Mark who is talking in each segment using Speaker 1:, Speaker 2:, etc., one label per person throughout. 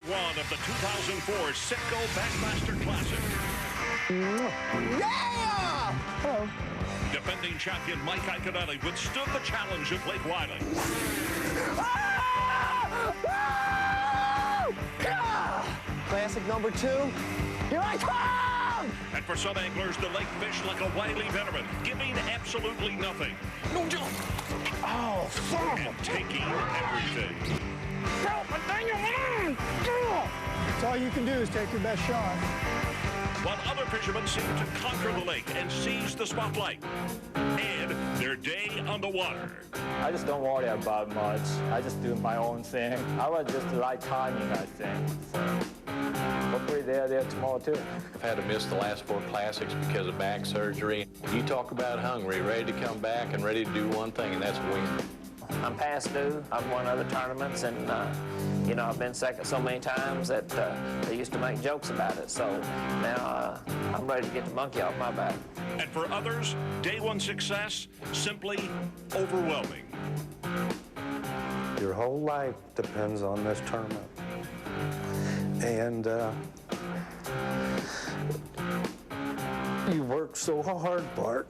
Speaker 1: One of the 2004 Citgo Bassmaster Classic.
Speaker 2: Yeah!
Speaker 3: Hello.
Speaker 1: Defending champion Mike Iaconelli withstood the challenge of Lake Wylie.
Speaker 2: Classic number 2. Here I come!
Speaker 1: And for some anglers, the lake fished like a Wylie veteran, giving absolutely nothing.
Speaker 2: No jump! Oh, fuck!
Speaker 1: And taking everything.
Speaker 3: That's all you can do is take your best shot.
Speaker 1: While other fishermen seem to conquer the lake and seize the spotlight. And their day on the water.
Speaker 4: I just don't worry about much. I just do my own thing. I was just the right timing, I think. So hopefully they're there tomorrow too.
Speaker 5: I've had to miss the last 4 classics because of back surgery. You talk about hungry, ready to come back and ready to do one thing, and that's win.
Speaker 6: I'm past due. I've won other tournaments, and you know, I've been second so many times that they used to make jokes about it. So now I'm ready to get the monkey off my back.
Speaker 1: And for others, day 1 success simply overwhelming.
Speaker 7: Your whole life depends on this tournament, and you work so hard, Bart.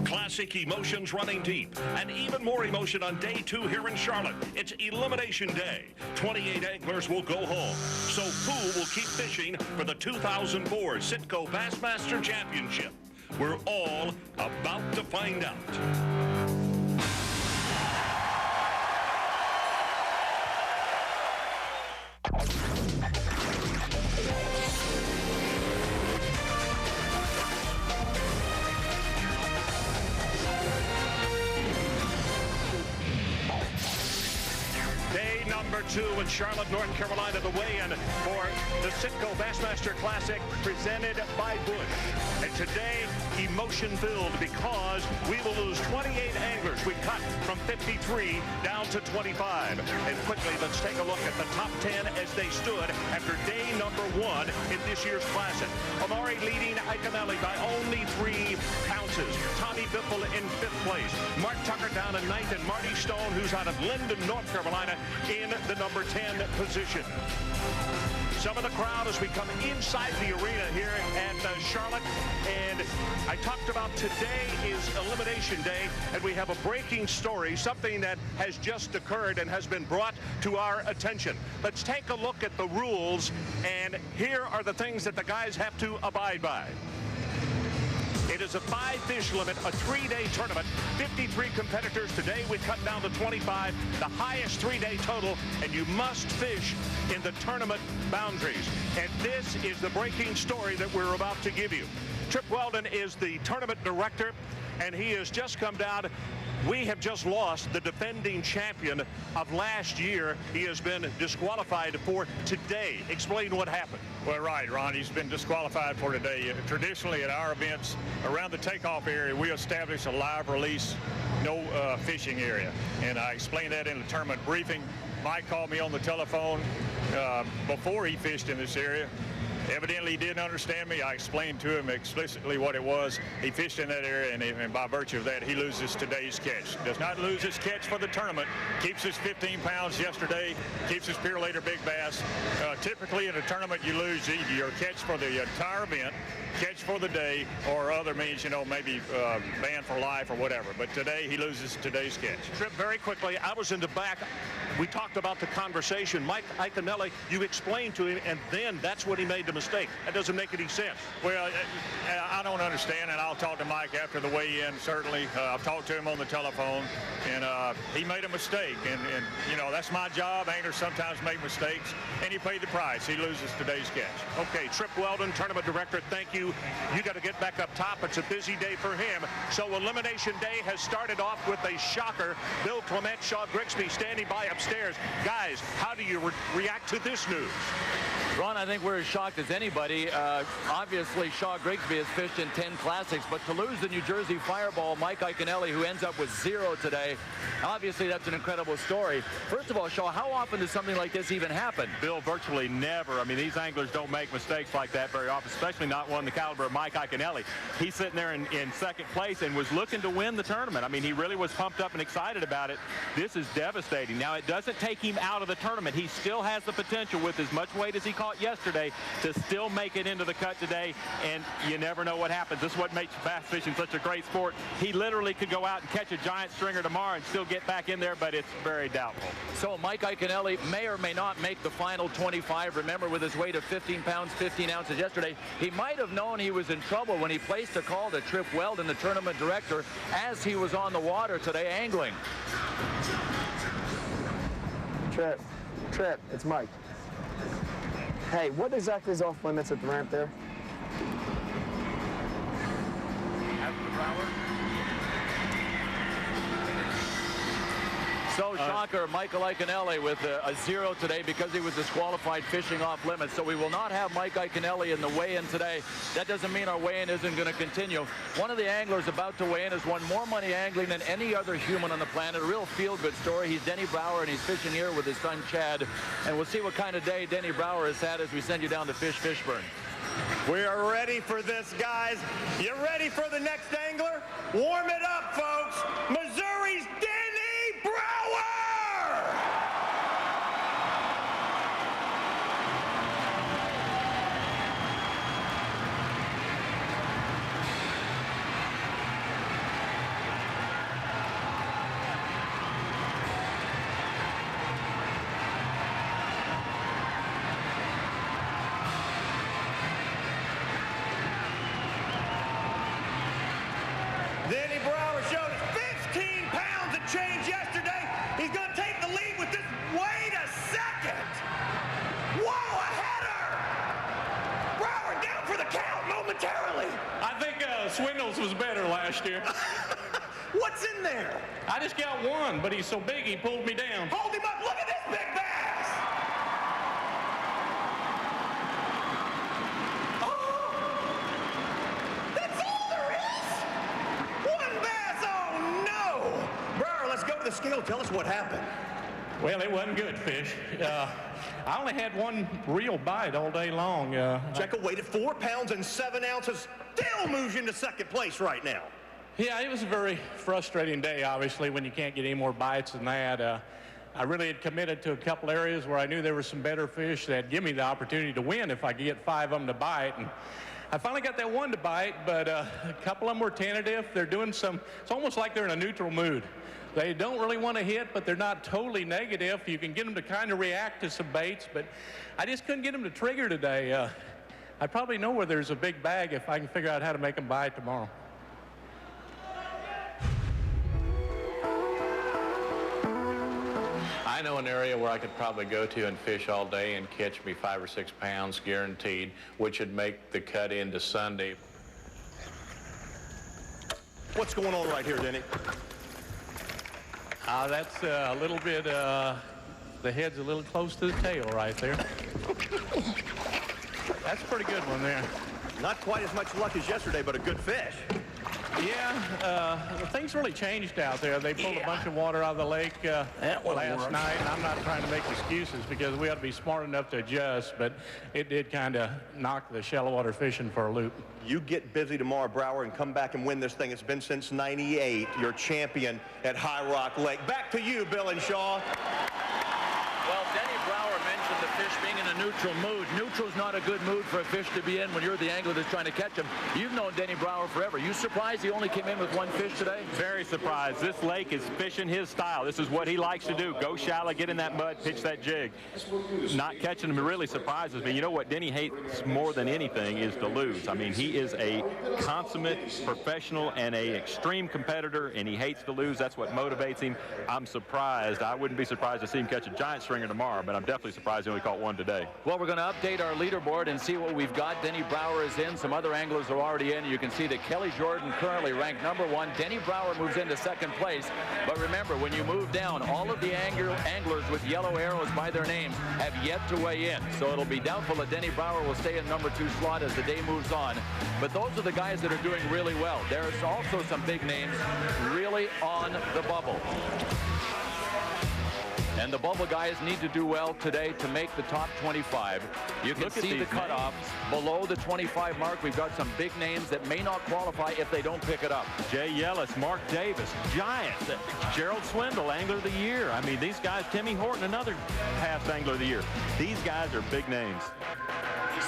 Speaker 1: Classic emotions running deep, and even more emotion on day 2 here in Charlotte. It's Elimination Day. 28 anglers will go home. So who will keep fishing for the 2004 Citgo Bassmaster Championship? We're all about to find out. Number 2 in Charlotte, North Carolina, the weigh-in for the Citgo Bassmaster Classic presented by Bush. And today, emotion-filled because we will lose 28 anglers. We cut from 53 down to 25. And quickly, let's take a look at the top 10 as they stood after day number 1 in this year's Classic. Amari leading Iaconelli by only 3 ounces. Tommy Biffle in 5th place. Mark Tucker down in 9th, and Marty Stone, who's out of Linden, North Carolina, in the number 10 position. Some of the crowd as we come inside the arena here at Charlotte, and I talked about today is Elimination Day, and we have a breaking story, something that has just occurred and has been brought to our attention. Let's take a look at the rules, and here are the things that the guys have to abide by. It is a 5-fish limit, a 3-day tournament, 53 competitors. Today we cut down to 25, the highest 3-day total, and you must fish in the tournament boundaries. And this is the breaking story that we're about to give you. Trip Weldon is the tournament director, and he has just come down. We have just lost the defending champion of last year. He has been disqualified for today. Explain what happened.
Speaker 8: Well, right, Ron, he's been disqualified for today. Traditionally at our events around the takeoff area, we establish a live release, no fishing area. And I explained that in the tournament briefing. Mike called me on the telephone before he fished in this area. Evidently, he didn't understand me. I explained to him explicitly what it was. He fished in that area, and by virtue of that, he loses today's catch. Does not lose his catch for the tournament. Keeps his 15 pounds yesterday. Keeps his Pure Leader Big Bass. Typically, in a tournament, you lose either your catch for the entire event, catch for the day, or other means, you know, maybe banned for life or whatever. But today, he loses today's catch.
Speaker 1: Trip, very quickly, I was in the back. We talked about the conversation. Mike Iaconelli, you explained to him, and then that's when he made the mistake. That doesn't make any sense.
Speaker 8: Well, I don't understand, and I'll talk to Mike after the weigh-in, certainly. I've talked to him on the telephone, and he made a mistake. And, you know, that's my job. Anglers sometimes make mistakes, and he paid the price. He loses today's catch.
Speaker 1: Okay, Trip Weldon, tournament director, thank you. You got to get back up top. It's a busy day for him. So Elimination Day has started off with a shocker. Bill Clement, Shaw Grigsby standing by upstairs. Guys, how do you react to this news?
Speaker 9: Ron, I think we're as shocked as anybody. Obviously, Shaw Grigsby has fished in 10 classics, but to lose the New Jersey Fireball, Mike Iaconelli, who ends up with 0 today, obviously that's an incredible story. First of all, Shaw, how often does something like this even happen?
Speaker 10: Bill, virtually never. I mean, these anglers don't make mistakes like that very often, especially not one the caliber of Mike Iaconelli. He's sitting there in second place and was looking to win the tournament. I mean, he really was pumped up and excited about it. This is devastating. Now, it doesn't take him out of the tournament. He still has the potential, with as much weight as he caught yesterday, to still make it into the cut today, and you never know what happens. This is what makes bass fishing such a great sport. He literally could go out and catch a giant stringer tomorrow and still get back in there, but it's very doubtful.
Speaker 9: So Mike Iaconelli may or may not make the final 25. Remember, with his weight of 15 pounds, 15 ounces yesterday, he might have known he was in trouble when he placed a call to Trip Weldon, the tournament director, as he was on the water today angling.
Speaker 2: Trip, it's Mike. Hey, what exactly is off limits at the ramp there?
Speaker 9: So, shocker, Michael Iaconelli with a 0 today because he was disqualified fishing off limits. So we will not have Mike Iaconelli in the weigh-in today. That doesn't mean our weigh-in isn't going to continue. One of the anglers about to weigh in has won more money angling than any other human on the planet. A real feel-good story. He's Denny Brower, and he's fishing here with his son, Chad. And we'll see what kind of day Denny Brower has had as we send you down to Fish Fishburne.
Speaker 11: We are ready for this, guys. You ready for the next angler? Warm it up, folks. Missouri's Denny Brower! Denny Brower showed us 15 pounds of change yesterday. He's going to take the lead with this. Wait a second. Whoa, a header. Brower down for the count momentarily.
Speaker 8: I think Swindle's was better last year.
Speaker 11: What's in there?
Speaker 8: I just got one, but he's so big he pulled me down.
Speaker 11: Hold him up. Look at this big bass. Oh, that's all there is? One bass. Oh, no. Brower, let's go to the scale. Tell us what happened.
Speaker 8: Well, it wasn't good fish. I only had one real bite all day long.
Speaker 11: Check a weight at 4 pounds and 7 ounces. Still moves you into second place right now.
Speaker 8: Yeah, it was a very frustrating day, obviously, when you can't get any more bites than that. I really had committed to a couple areas where I knew there were some better fish that give me the opportunity to win if I could get 5 of them to bite. And I finally got that one to bite, but a couple of them were tentative. They're doing it's almost like they're in a neutral mood. They don't really want to hit, but they're not totally negative. You can get them to kind of react to some baits, but I just couldn't get them to trigger today. I probably know where there's a big bag if I can figure out how to make them bite tomorrow.
Speaker 5: I know an area where I could probably go to and fish all day and catch me 5 or 6 pounds guaranteed, which would make the cut into Sunday.
Speaker 11: What's going on right here, Denny?
Speaker 8: That's a little bit, the head's a little close to the tail right there. That's a pretty good one there.
Speaker 11: Not quite as much luck as yesterday, but a good fish.
Speaker 8: Yeah, things really changed out there. They pulled a bunch of water out of the lake last night, and I'm not trying to make excuses because we ought to be smart enough to adjust, but it did kind of knock the shallow water fishing for a loop.
Speaker 11: You get busy tomorrow, Brower, and come back and win this thing. It's been since '98. You're champion at High Rock Lake. Back to you, Bill and Shaw.
Speaker 9: Well, Denny Brower mentioned the fish being in a neutral mood. Neutral's not a good mood for a fish to be in when you're the angler that's trying to catch him. You've known Denny Brower forever. You surprised he only came in with one fish today?
Speaker 10: Very surprised. This lake is fishing his style. This is what he likes to do. Go shallow, get in that mud, pitch that jig. Not catching him really surprises me. You know what Denny hates more than anything is to lose. I mean, he is a consummate professional and an extreme competitor, and he hates to lose. That's what motivates him. I'm surprised. I wouldn't be surprised to see him catch a giant stringer tomorrow, but I'm definitely surprised he only caught one today.
Speaker 9: Well, we're going to update our leaderboard and see what we've got. Denny Brower is in. Some other anglers are already in. You can see that Kelly Jordan currently ranked #1. Denny Brower moves into second place. But remember, when you move down, all of the anglers with yellow arrows by their names have yet to weigh in. So it'll be doubtful that Denny Brower will stay in #2 slot as the day moves on. But those are the guys that are doing really well. There's also some big names really on the bubble. And the bubble guys need to do well today to make the top 25. You can see the cutoffs below the 25 mark. We've got some big names that may not qualify if they don't pick it up.
Speaker 10: Jay Yellis, Mark Davis, Giants, Gerald Swindle, Angler of the Year. I mean, these guys, Timmy Horton, another past Angler of the Year. These guys are big names.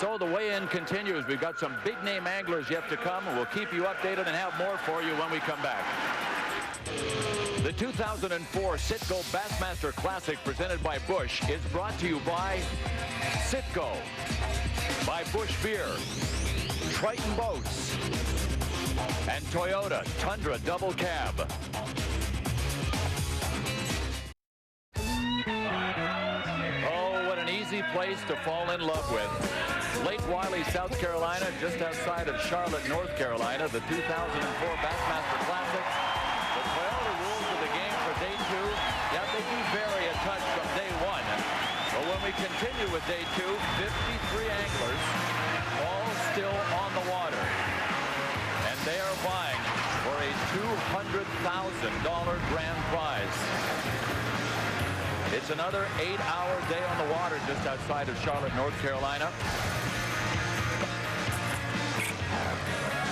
Speaker 9: So the weigh-in continues. We've got some big name anglers yet to come, and we'll keep you updated and have more for you when we come back. The 2004 Citgo Bassmaster Classic presented by Busch is brought to you by Citgo, by Busch Beer, Triton Boats, and Toyota Tundra Double Cab. Oh, what an easy place to fall in love with. Lake Wylie, South Carolina, just outside of Charlotte, North Carolina, the 2004 Bassmaster Classic. The Toyota rules of the game for day 2. Yeah, they do vary a touch from day 1. But when we continue with day 2, 53 anglers, all still on the water. And they are vying for a $200,000 grand prize. It's another 8-hour day on the water just outside of Charlotte, North Carolina.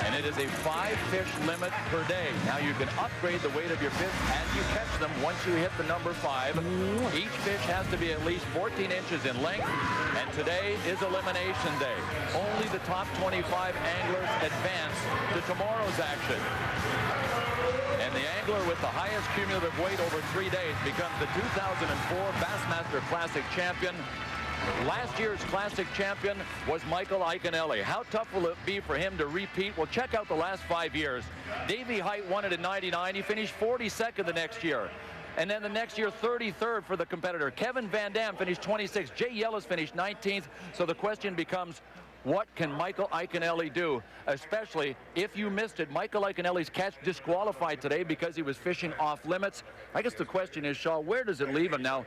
Speaker 9: And it is a 5-fish limit per day. Now you can upgrade the weight of your fish as you catch them once you hit the number 5. Each fish has to be at least 14 inches in length. And today is elimination day. Only the top 25 anglers advance to tomorrow's action. And the angler with the highest cumulative weight over 3 days becomes the 2004 Bassmaster Classic champion. Last year's Classic champion was Michael Iaconelli. How tough will it be for him to repeat? Well, check out the last 5 years. Davey Height won it in '99. He finished 42nd the next year. And then the next year, 33rd for the competitor. Kevin VanDam finished 26th. Jay Yellis finished 19th. So the question becomes, what can Michael Iaconelli do? Especially if you missed it, Michael Iaconelli's catch disqualified today because he was fishing off limits. I guess the question is, Shaw, where does it leave him now?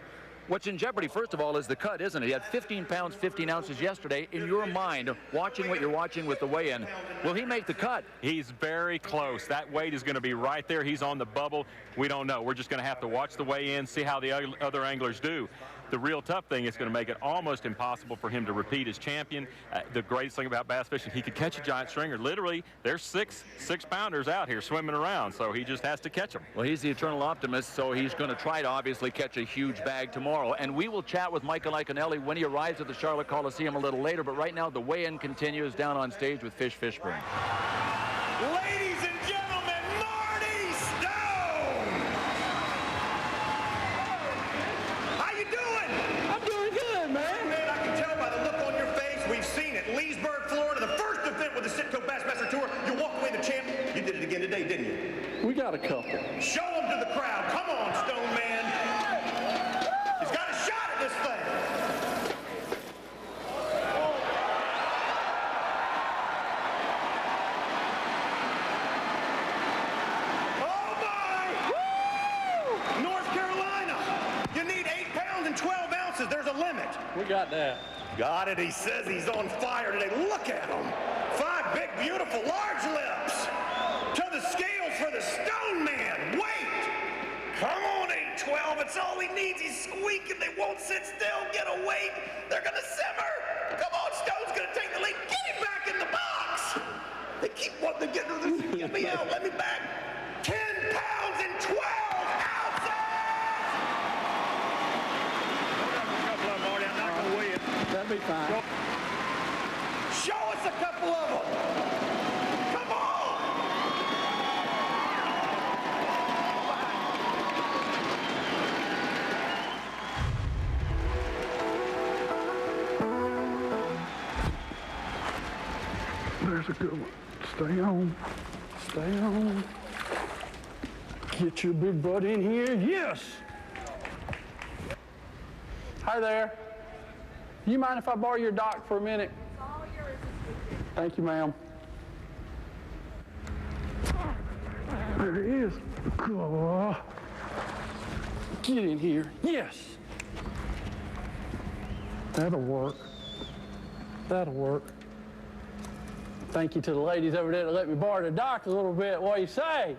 Speaker 9: What's in jeopardy, first of all, is the cut, isn't it? He had 15 pounds, 15 ounces yesterday. In your mind, watching what you're watching with the weigh-in, will he make the cut?
Speaker 10: He's very close. That weight is going to be right there. He's on the bubble. We don't know. We're just going to have to watch the weigh-in, see how the other anglers do. The real tough thing is going to make it almost impossible for him to repeat as champion. The greatest thing about bass fishing, he could catch a giant stringer. Literally, there's six-pounders out here swimming around, so he just has to catch them.
Speaker 9: Well, he's the eternal optimist, so he's going to try to obviously catch a huge bag tomorrow. And we will chat with Michael Iaconelli when he arrives at the Charlotte Coliseum a little later. But right now, the weigh-in continues down on stage with Fish Fishburne.
Speaker 11: Ladies and gentlemen, Marty Stone! How you doing?
Speaker 3: I'm doing good, man.
Speaker 11: Man, I can tell by the look on your face. We've seen it. Leesburg, Florida, the first event with the Citgo Bassmaster Tour. You walked away the champ. You did it again today, didn't you?
Speaker 3: We got a couple.
Speaker 11: Show them to the crowd. Come on, Stone Man. He's got a shot at this thing. Oh, my! Woo! North Carolina, you need 8 pounds and 12 ounces. There's a limit.
Speaker 3: We got that.
Speaker 11: Got it. He says he's on fire today. Look at him. 5 big, beautiful, large lips. To the scales for the Stone Man. Wait. Come on, 812. It's all he needs. He's squeaking. They won't sit still. Get a weight. They're going to simmer. Come on, Stone's going to take the lead. Get him back in the box. They keep wanting to get me out. Let me back. 10 pounds and 12 ounces.
Speaker 3: That'd be fine.
Speaker 11: Show us a couple of them. Come on.
Speaker 3: There's a good one. Stay on. Stay on. Get your big butt in here. Yes. Hi there. You mind if I borrow your dock for a minute?
Speaker 12: It's all yours.
Speaker 3: Thank you, ma'am. There it is. Go. Get in here. Yes. That'll work. That'll work. Thank you to the ladies over there that let me borrow the dock a little bit. What do you say?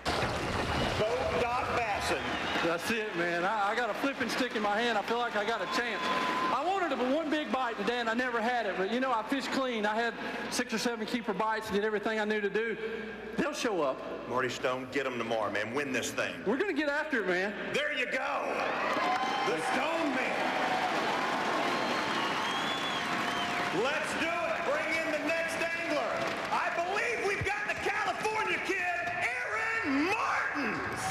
Speaker 11: Boat dock Bassin.
Speaker 3: That's it, man. I got a flipping stick in my hand. I feel like I got a chance. I wanted one big bite today, and I never had it. But, you know, I fished clean. I had 6 or 7 keeper bites and did everything I knew to do. They'll show up.
Speaker 11: Marty Stone, get them tomorrow, man. Win this thing.
Speaker 3: We're going to get after it, man.
Speaker 11: There you go. The Stone Man. Let's do it. Bring in the next angler. I believe we've got the California kid, Aaron Martins.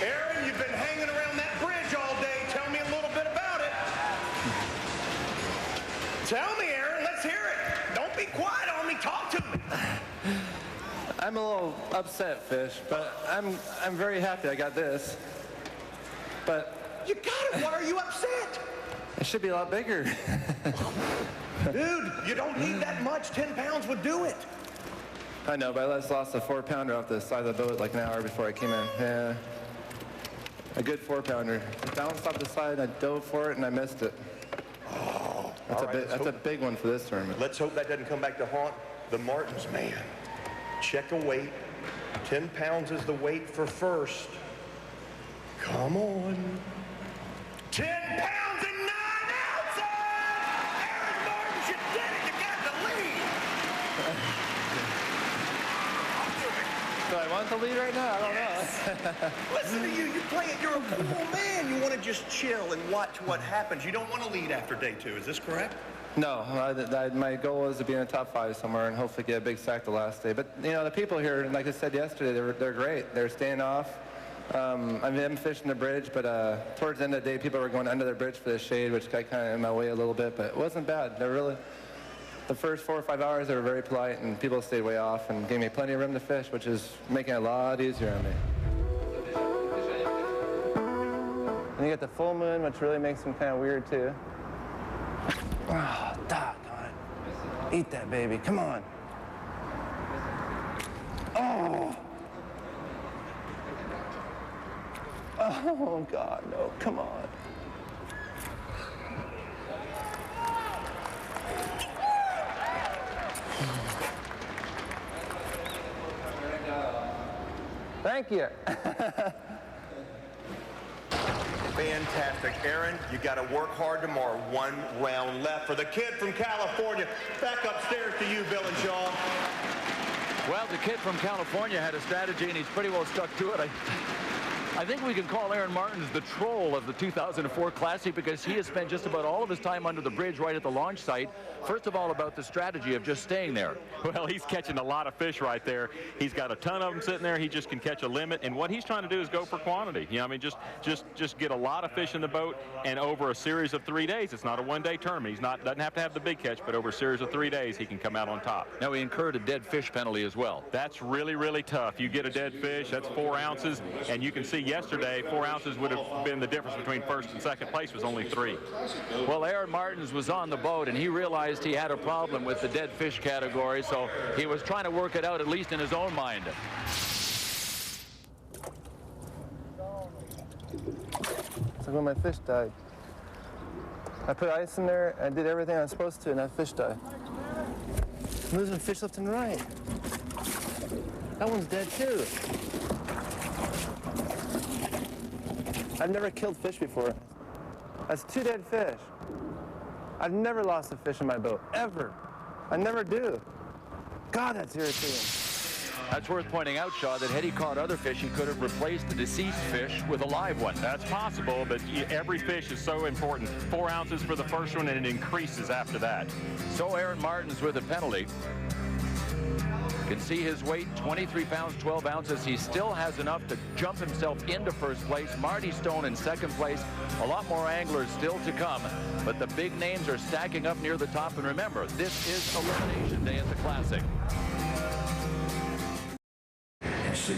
Speaker 11: Aaron, you've been hanging around that bridge all day. Tell me a little bit about it. Tell me, Aaron. Let's hear it. Don't be quiet on me. Talk to me.
Speaker 12: I'm a little upset, Fish, but I'm very happy I got this. But
Speaker 11: you got it. Why are you upset?
Speaker 12: It should be a lot bigger.
Speaker 11: Dude, you don't need that much. 10 pounds would do it.
Speaker 12: I know, but I just lost a 4-pounder off the side of the boat like an hour before I came in. Yeah. A good 4-pounder. It bounced off the side, I dove for it, and I missed it.
Speaker 11: Oh,
Speaker 12: that's a big one for this tournament.
Speaker 11: Let's hope that doesn't come back to haunt the Martins, man. Check a weight. 10 pounds is the weight for first. Come on. 10 pounds and 9 ounces! Aaron Martins, you did it. You got the lead.
Speaker 12: Do I want the lead right now? I don't know.
Speaker 11: Listen to you. You play it. You're a cool man. You want to just chill and watch what happens. You don't want to lead after day 2. Is this correct?
Speaker 12: No, my goal is to be in the top 5 somewhere and hopefully get a big sack the last day. But, you know, the people here, like I said yesterday, they're great. They're staying off. I've been fishing the bridge, but towards the end of the day, people were going under the bridge for the shade, which got kind of in my way a little bit, but it wasn't bad. They're really, the first 4 or 5 hours, they were very polite, and people stayed way off and gave me plenty of room to fish, which is making it a lot easier on me. And you get the full moon, which really makes them kind of weird, too. Oh, doggone it. Eat that, baby. Come on. Oh. Oh, God, no. Come on. Thank you.
Speaker 11: Fantastic. Aaron, you got to work hard tomorrow. 1 round left for the kid from California. Back upstairs to you, Bill and Shaw.
Speaker 9: Well, the kid from California had a strategy, and he's pretty well stuck to it. I think we can call Aaron Martins the troll of the 2004 Classic because he has spent just about all of his time under the bridge right at the launch site. First of all, about the strategy of just staying there.
Speaker 10: Well, he's catching a lot of fish right there. He's got a ton of them sitting there. He just can catch a limit. And what he's trying to do is go for quantity. You know, I mean, just get a lot of fish in the boat, and over a series of 3 days, it's not a one-day tournament. He's doesn't have to have the big catch, but over a series of 3 days, he can come out on top.
Speaker 9: Now, he incurred a dead fish penalty as well.
Speaker 10: That's really, really tough. You get a dead fish, that's 4 ounces, and you can see yesterday 4 ounces would have been the difference between first and second place was only 3.
Speaker 9: Well, Aaron Martins was on the boat, and he realized he had a problem with the dead fish category, so he was trying to work it out, at least in his own mind.
Speaker 12: It's like when my fish died. I put ice in there, I did everything I was supposed to, and that fish died. I'm losing fish left and right. That one's dead too. I've never killed fish before. That's 2 dead fish. I've never lost a fish in my boat, ever. I never do. God, that's irritating.
Speaker 9: That's worth pointing out, Shaw, that had he caught other fish, he could have replaced the deceased fish with a live one.
Speaker 10: That's possible, but every fish is so important. 4 ounces for the first one, and it increases after that.
Speaker 9: So Aaron Martins with a penalty. You can see his weight, 23 pounds, 12 ounces. He still has enough to jump himself into first place. Marty Stone in second place. A lot more anglers still to come, but the big names are stacking up near the top. And remember, this is elimination day at the Classic.
Speaker 13: Let's see.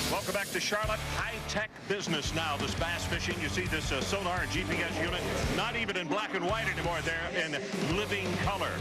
Speaker 1: Welcome back to Charlotte. High-tech business now, this bass fishing. You see this sonar and GPS unit, not even in black and white anymore. They're in living color.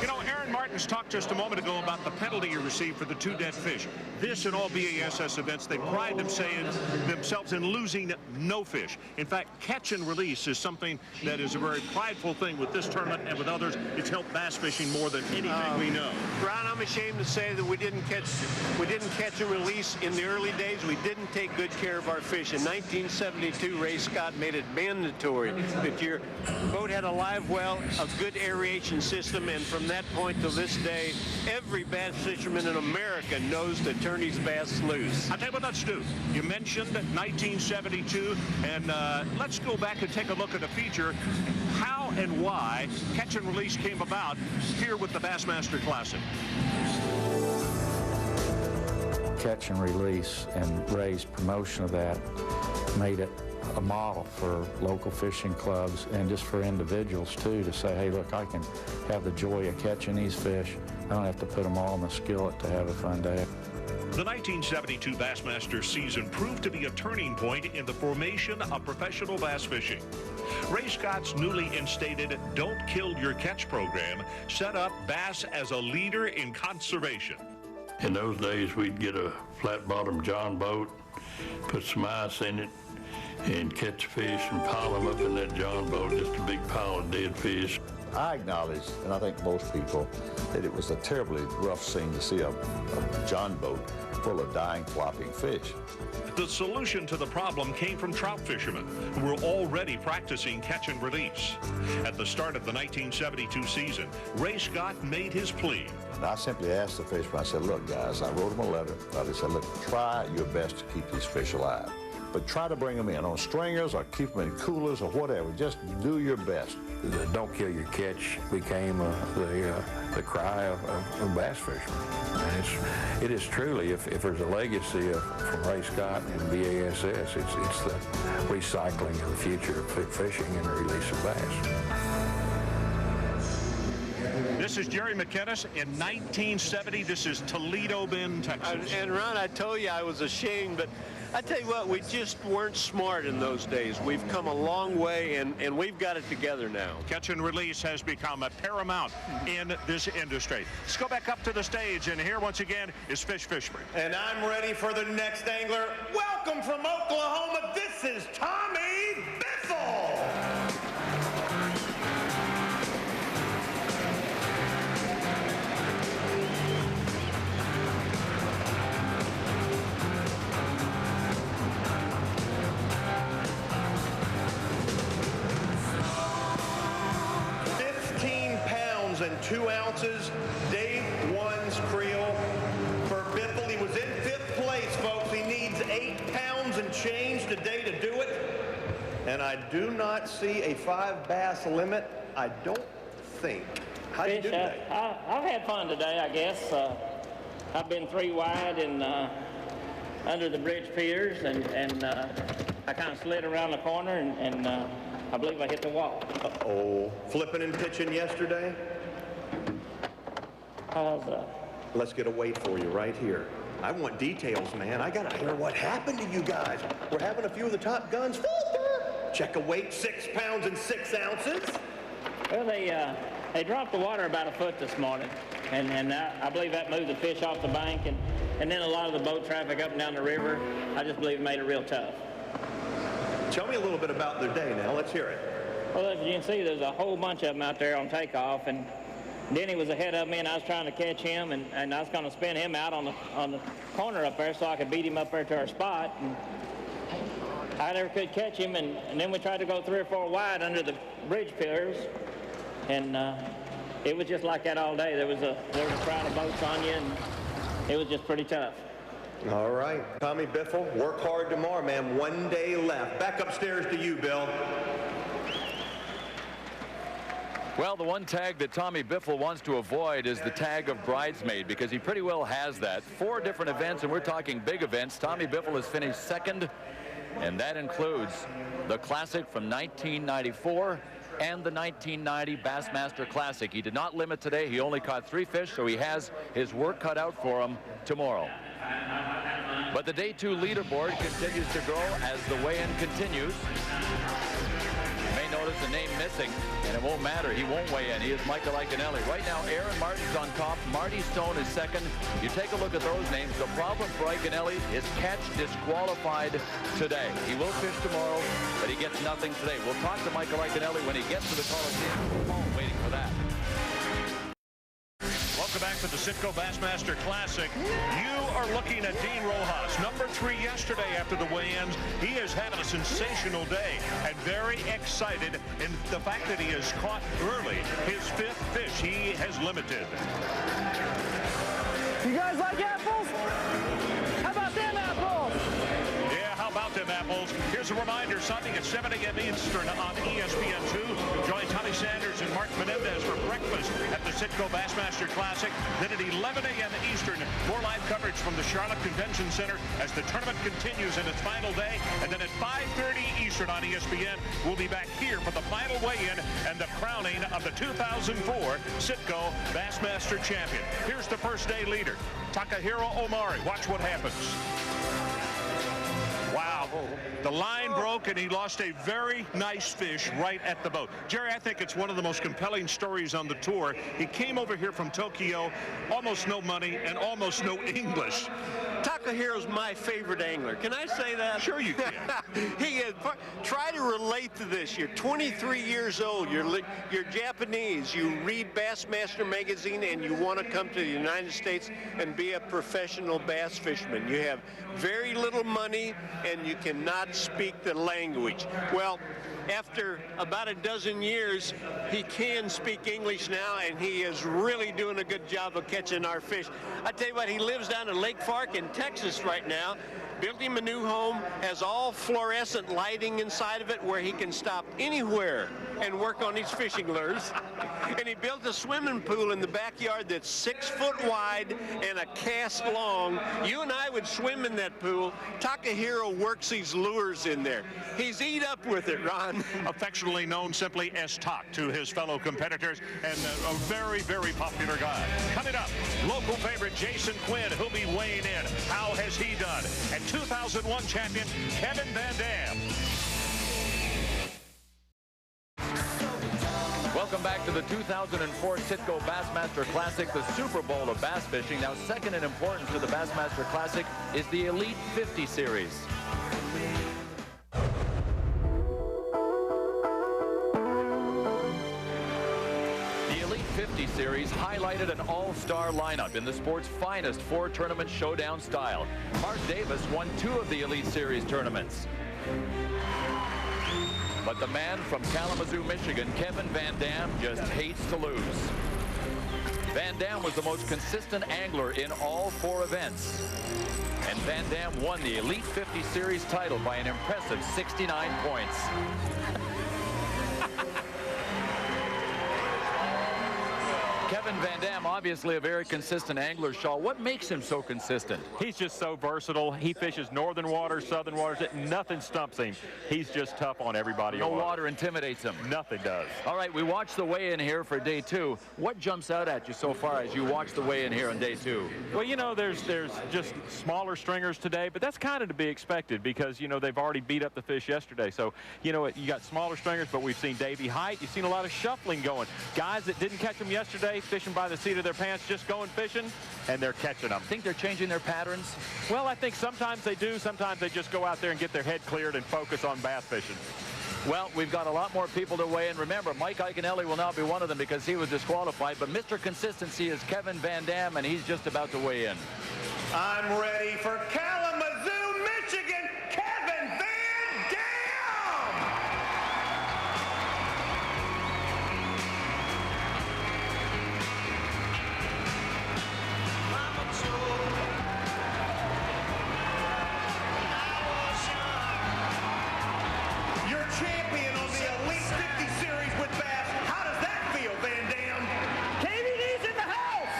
Speaker 1: You know, Aaron Martins talked just a moment ago about the penalty you received for the 2 dead fish. This and all BASS events, they pride themselves in losing no fish. In fact, catch and release is something that is a very prideful thing with this tournament and with others. It's helped bass fishing more than anything we know.
Speaker 13: Ron, I'm ashamed to say that we didn't catch and release in the early days. We didn't take good care of our fish. In 1972, Ray Scott made it mandatory that your boat had a live well, a good aeration system, and from that point to this day, every bass fisherman in America knows to turn his bass loose.
Speaker 1: I'll tell you what, let's do. You mentioned 1972, and let's go back and take a look at a feature, how and why catch and release came about here with the Bassmaster Classic.
Speaker 14: Catch and release and Ray's promotion of that made it a model for local fishing clubs and just for individuals too, to say, hey, look, I can have the joy of catching these fish. I don't have to put them all in the skillet to have a fun day.
Speaker 1: The 1972 Bassmaster season proved to be a turning point in the formation of professional bass fishing. Ray Scott's newly instated Don't Kill Your Catch program set up bass as a leader in conservation.
Speaker 15: In those days, we'd get a flat-bottom John boat, put some ice in it, and catch fish and pile them up in that John boat, just a big pile of dead fish.
Speaker 16: I acknowledge, and I think most people, that it was a terribly rough scene to see a John boat full of dying, flopping fish.
Speaker 1: The solution to the problem came from trout fishermen who were already practicing catch and release. At the start of the 1972 season, Ray Scott made his plea.
Speaker 16: And I simply asked the fishermen, I said, look, guys, I wrote them a letter. I said, look, try your best to keep these fish alive. But try to bring them in on stringers or keep them in coolers or whatever. Just do your best.
Speaker 17: The Don't Kill Your Catch became the cry of bass fishermen. And it is truly, if there's a legacy from Ray Scott and BASS, it's the recycling of the future of fishing and the release of bass.
Speaker 1: This is Jerry McKinnis in 1970. This is Toledo Bend, Texas.
Speaker 13: And Ron, I told you I was ashamed, but I tell you what, we just weren't smart in those days. We've come a long way, and we've got it together now.
Speaker 1: Catch and release has become a paramount in this industry. Let's go back up to the stage, and here once again is Fish Fishburne.
Speaker 11: And I'm ready for the next angler. Welcome from Oklahoma, this is Tommy Biffle. 2 ounces, day 1's creel. For Biffle, he was in 5th place, folks. He needs 8 pounds and change today to do it. And I do not see a 5 bass limit, I don't think. How'd you do today?
Speaker 18: I've had fun today, I guess. I've been 3 wide and under the bridge piers, and I kind of slid around the corner, and I believe I hit the wall.
Speaker 11: Uh-oh. Flipping and pitching yesterday? Let's get a weight for you right here. I want details, man. I gotta hear what happened to you guys. We're having a few of the top guns filter. Check a weight, 6 pounds and 6 ounces.
Speaker 18: Well, they dropped the water about a foot this morning, and I believe that moved the fish off the bank, and then a lot of the boat traffic up and down the river, I just believe it made it real tough.
Speaker 11: Tell me a little bit about their day now. Let's hear it.
Speaker 18: Well, as you can see, there's a whole bunch of them out there on takeoff, and Denny was ahead of me, and I was trying to catch him, and I was going to spin him out on the corner up there so I could beat him up there to our spot. And I never could catch him, and then we tried to go 3 or 4 wide under the bridge piers, and it was just like that all day. There was a crowd of boats on you, and it was just pretty tough.
Speaker 11: All right, Tommy Biffle, work hard tomorrow, man. 1 day left. Back upstairs to you, Bill.
Speaker 9: Well, the one tag that Tommy Biffle wants to avoid is the tag of bridesmaid, because he pretty well has that. 4 different events, and we're talking big events. Tommy Biffle has finished 2nd, and that includes the Classic from 1994 and the 1990 Bassmaster Classic. He did not limit today. He only caught 3 fish, so he has his work cut out for him tomorrow. But the Day 2 leaderboard continues to grow as the weigh-in continues. You may notice a name missing, and it won't matter. He won't weigh in. He is Michael Iaconelli. Right now, Aaron Martin's on top. Marty Stone is second. You take a look at those names. The problem for Iaconelli is catch disqualified today. He will fish tomorrow, but he gets nothing today. We'll talk to Michael Iaconelli when he gets to the Coliseum. Oh, waiting for that.
Speaker 1: Welcome back to the Citgo Bassmaster Classic. You are looking at Dean Rojas, number 3 yesterday after the weigh-ins. He has had a sensational day and very excited in the fact that he has caught early his 5th fish. He has limited.
Speaker 2: You guys like apples? How about them apples?
Speaker 1: Yeah, how about them apples? Here's a reminder, Sunday at 7 a.m. Eastern on ESPN2. Join Tommy Sanders and Mark Menendez for breakfast at the Citgo Bassmaster Classic. Then at 11 a.m. Eastern, more live coverage from the Charlotte Convention Center as the tournament continues in its final day. And then at 5:30 Eastern on ESPN, we'll be back here for the final weigh-in and the crowning of the 2004 Citgo Bassmaster champion. Here's the first day leader, Takahiro Omari. Watch what happens. Wow, the line broke and he lost a very nice fish right at the boat. Jerry, I think it's one of the most compelling stories on the tour. He came over here from Tokyo, almost no money and almost no English.
Speaker 13: Takahiro's my favorite angler. Can I say that?
Speaker 1: Sure you can.
Speaker 13: Try to relate to this. You're 23 years old. You're Japanese. You read Bassmaster magazine and you want to come to the United States and be a professional bass fisherman. You have very little money and you cannot speak the language. Well, after about a dozen years, he can speak English now, and he is really doing a good job of catching our fish. I tell you what, he lives down in Lake Fark in Texas right now. Built him a new home, has all fluorescent lighting inside of it where he can stop anywhere and work on his fishing lures. And he built a swimming pool in the backyard that's 6 foot wide and a cast long. You and I would swim in that pool. Takahiro works these lures in there. He's eat up with it, Ron.
Speaker 1: Affectionately known simply as Tak to his fellow competitors, and a very, very popular guy. Coming up, local favorite Jason Quinn, who'll be weighing in. How has he done? And 2001 champion Kevin VanDam.
Speaker 9: Welcome back to the 2004 Citgo Bassmaster Classic, the Super Bowl of bass fishing. Now, second in importance to the Bassmaster Classic is the Elite 50 Series. The Elite 50 Series highlighted an all-star lineup in the sport's finest 4-tournament showdown style. Mark Davis won 2 of the Elite Series tournaments. But the man from Kalamazoo, Michigan, Kevin VanDam, just hates to lose. VanDam was the most consistent angler in all 4 events. And VanDam won the Elite 50 Series title by an impressive 69 points. Kevin VanDam, obviously a very consistent angler, Shaw. What makes him so consistent?
Speaker 10: He's just so versatile. He fishes northern waters, southern waters. Nothing stumps him. He's just tough on everybody.
Speaker 9: No water intimidates him.
Speaker 10: Nothing does.
Speaker 9: All right, we watched the weigh-in here for day 2. What jumps out at you so far as you watch the weigh-in here on day 2?
Speaker 10: Well, you know, there's just smaller stringers today, but that's kind of to be expected because, you know, they've already beat up the fish yesterday. So, you know, you got smaller stringers, but we've seen Davey Height. You've seen a lot of shuffling going. Guys that didn't catch them yesterday, fishing by the seat of their pants, just going fishing, and they're catching them.
Speaker 9: Think they're changing their patterns?
Speaker 10: Well, I think sometimes they do. Sometimes they just go out there and get their head cleared and focus on bass fishing.
Speaker 9: Well, we've got a lot more people to weigh in. Remember, Mike Iaconelli will not be one of them because he was disqualified, but Mr. Consistency is Kevin VanDam, and he's just about to weigh in.
Speaker 11: I'm ready for Kalamazoo, Michigan, Kevin VanDam! You're champion on the Elite 50 Series with bass. How does that feel, VanDam? KVD's in the house!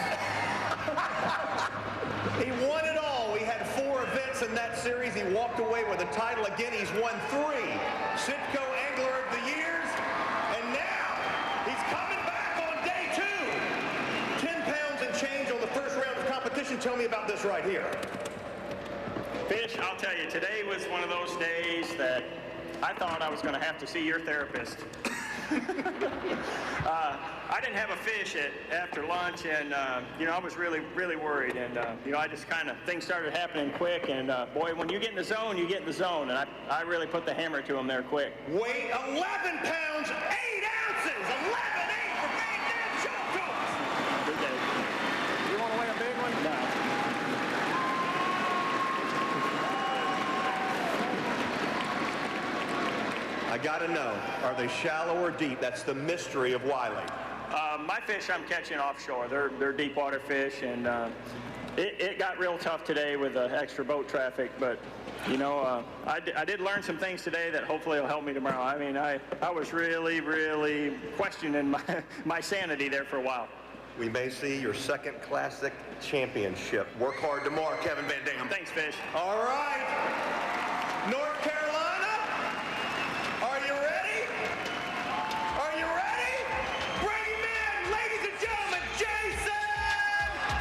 Speaker 11: He won it all. We had 4 events in that series. He walked away with a title again. He's won 3 Citgo Angler of the Years. And now he's coming back on day 2. 10 pounds and change on the first round of competition. Tell me about this right here.
Speaker 19: Fish, I'll tell you, today was one of those days that I thought I was going to have to see your therapist. I didn't have a fish after lunch, and I was really, really worried. And I just things started happening quick. And boy, when you get in the zone, you get in the zone. And I really put the hammer to him there quick.
Speaker 11: Weight 11 pounds, 8 ounces, 11.8 for VanDam Choke Tools.
Speaker 19: Good day.
Speaker 9: You want to weigh a big one?
Speaker 19: No.
Speaker 20: I gotta know, are they shallow or deep? That's the mystery of Wylie.
Speaker 19: My fish I'm catching offshore. They're deep water fish, and it got real tough today with the extra boat traffic. But I did learn some things today that hopefully will help me tomorrow. I mean, I was really, really questioning my sanity there for a while.
Speaker 20: We may see your second Classic championship. Work hard tomorrow, Kevin VanDam.
Speaker 19: Thanks, Fish.
Speaker 20: All right. North Carolina, are you ready? Are you ready?
Speaker 11: Bring him in, ladies and gentlemen, Jason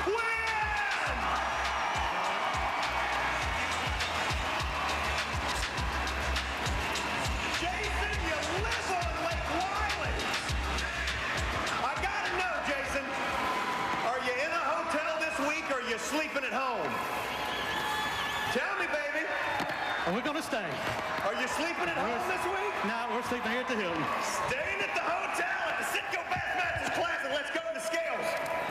Speaker 11: Quinn! Jason, you live on Lake Wylie. I gotta know, Jason, are you in a hotel this week or are you sleeping at home? Tell me, baby.
Speaker 3: We're going to stay.
Speaker 11: Are you sleeping at home this week?
Speaker 3: No, we're sleeping here at the Hilton.
Speaker 11: Staying at the hotel at the Citgo Bassmasters Classic. Let's go to the scales.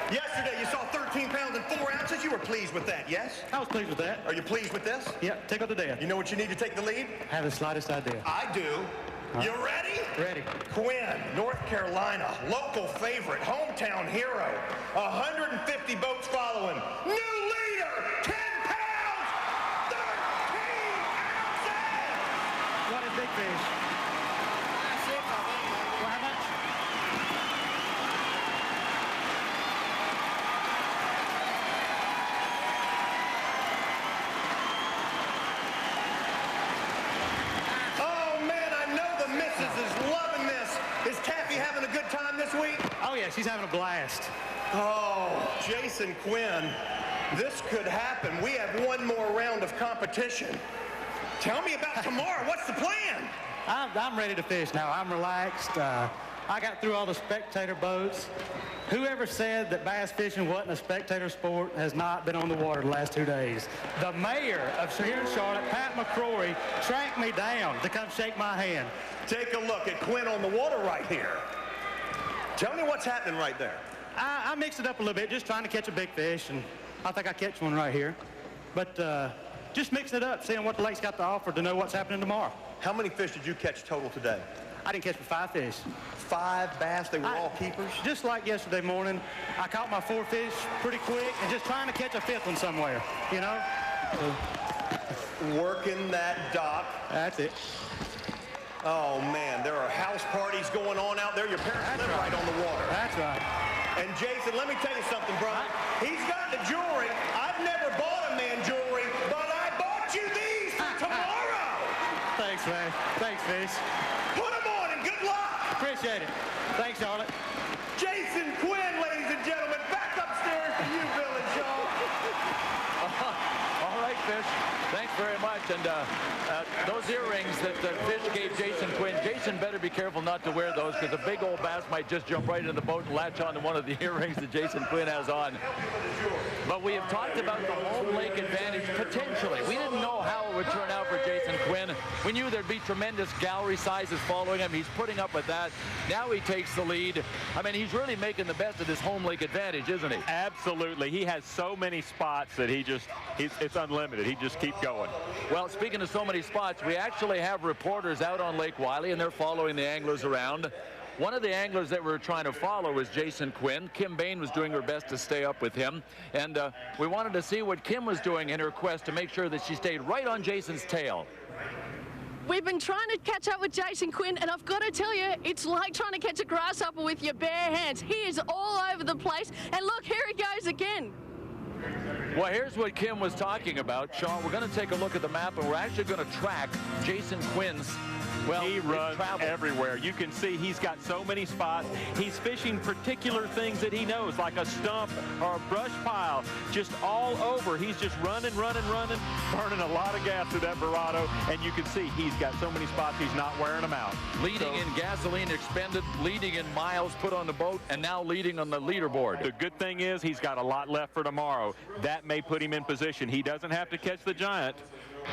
Speaker 11: Yesterday you saw 13 pounds and 4 ounces. You were pleased with that, yes?
Speaker 3: I was pleased with that.
Speaker 11: Are you pleased with this?
Speaker 3: Yeah, take up the day.
Speaker 11: You know what you need to take the lead?
Speaker 3: I have the slightest idea.
Speaker 11: I do. You ready?
Speaker 3: Ready.
Speaker 11: Quinn, North Carolina, local favorite, hometown hero. 150 boats following. New leader, 10 pounds, 13 ounces.
Speaker 3: What a big fish. Well, how much?
Speaker 11: Oh, man, I know the missus is loving this. Is Taffy having a good time this week?
Speaker 3: Oh, yeah, she's having a blast.
Speaker 11: Oh, Jason Quinn, this could happen. We have one more round of competition. Tell me about tomorrow. What's the plan?
Speaker 3: I'm ready to fish now. I'm relaxed. I got through all the spectator boats. Whoever said that bass fishing wasn't a spectator sport has not been on the water the last 2 days. The mayor of here in Charlotte, Pat McCrory, tracked me down to come shake my hand.
Speaker 11: Take a look at Quinn on the water right here. Tell me what's happening right there.
Speaker 3: I mixed it up a little bit, just trying to catch a big fish, and I think I catch one right here. But just mixing it up, seeing what the lake's got to offer to know what's happening tomorrow.
Speaker 20: How many fish did you catch total today?
Speaker 3: I didn't catch but 5 fish.
Speaker 20: 5 bass? They were all keepers?
Speaker 3: Just like yesterday morning, I caught my 4 fish pretty quick and just trying to catch a 5th one somewhere, you know?
Speaker 20: Working that dock.
Speaker 3: That's it.
Speaker 20: Oh, man, there are house parties going on out there. Your parents live right on the water.
Speaker 3: That's right.
Speaker 11: And Jason, let me tell you something, brother. He's got the jewelry. I've never bought a man jewelry, but I bought you these for tomorrow.
Speaker 3: Thanks, man. Thanks, Fish.
Speaker 11: Put them on and good luck.
Speaker 3: Appreciate it. Thanks, Charlotte.
Speaker 11: Jason Quinn, ladies and gentlemen, back upstairs for you, Bill and Shaw.
Speaker 9: All right, Fish. Thanks very much. And those earrings that Fish gave Jason Quinn, Jason better be careful not to wear those because a big old bass might just jump right in the boat and latch onto one of the earrings that Jason Quinn has on. But we have talked about the home lake advantage potentially. We didn't know how it would turn out for Jason Quinn. We knew there'd be tremendous gallery sizes following him. He's putting up with that. Now he takes the lead. I mean, he's really making the best of this home lake advantage, isn't he?
Speaker 10: Absolutely. He has so many spots that it's unlimited. He just keeps going.
Speaker 9: Well, speaking of so many spots, we actually have reporters out on Lake Wylie, and they're following the anglers around. One of the anglers that we're trying to follow was Jason Quinn. Kim Bain was doing her best to stay up with him. And we wanted to see what Kim was doing in her quest to make sure that she stayed right on Jason's tail.
Speaker 21: We've been trying to catch up with Jason Quinn, and I've got to tell you, it's like trying to catch a grasshopper with your bare hands. He is all over the place. And look, here he goes again.
Speaker 9: Well, here's what Kim was talking about. Sean, we're going to take a look at the map, and we're actually going to track Jason Quinn's
Speaker 10: Well, he runs everywhere. You can see he's got so many spots. He's fishing particular things that he knows, like a stump or a brush pile, just all over. He's just running, burning a lot of gas through that Verado, and you can see he's got so many spots he's not wearing them out.
Speaker 9: Leading in gasoline expended, leading in miles put on the boat, and now leading on the leaderboard.
Speaker 10: The good thing is he's got a lot left for tomorrow. That may put him in position. He doesn't have to catch the giant.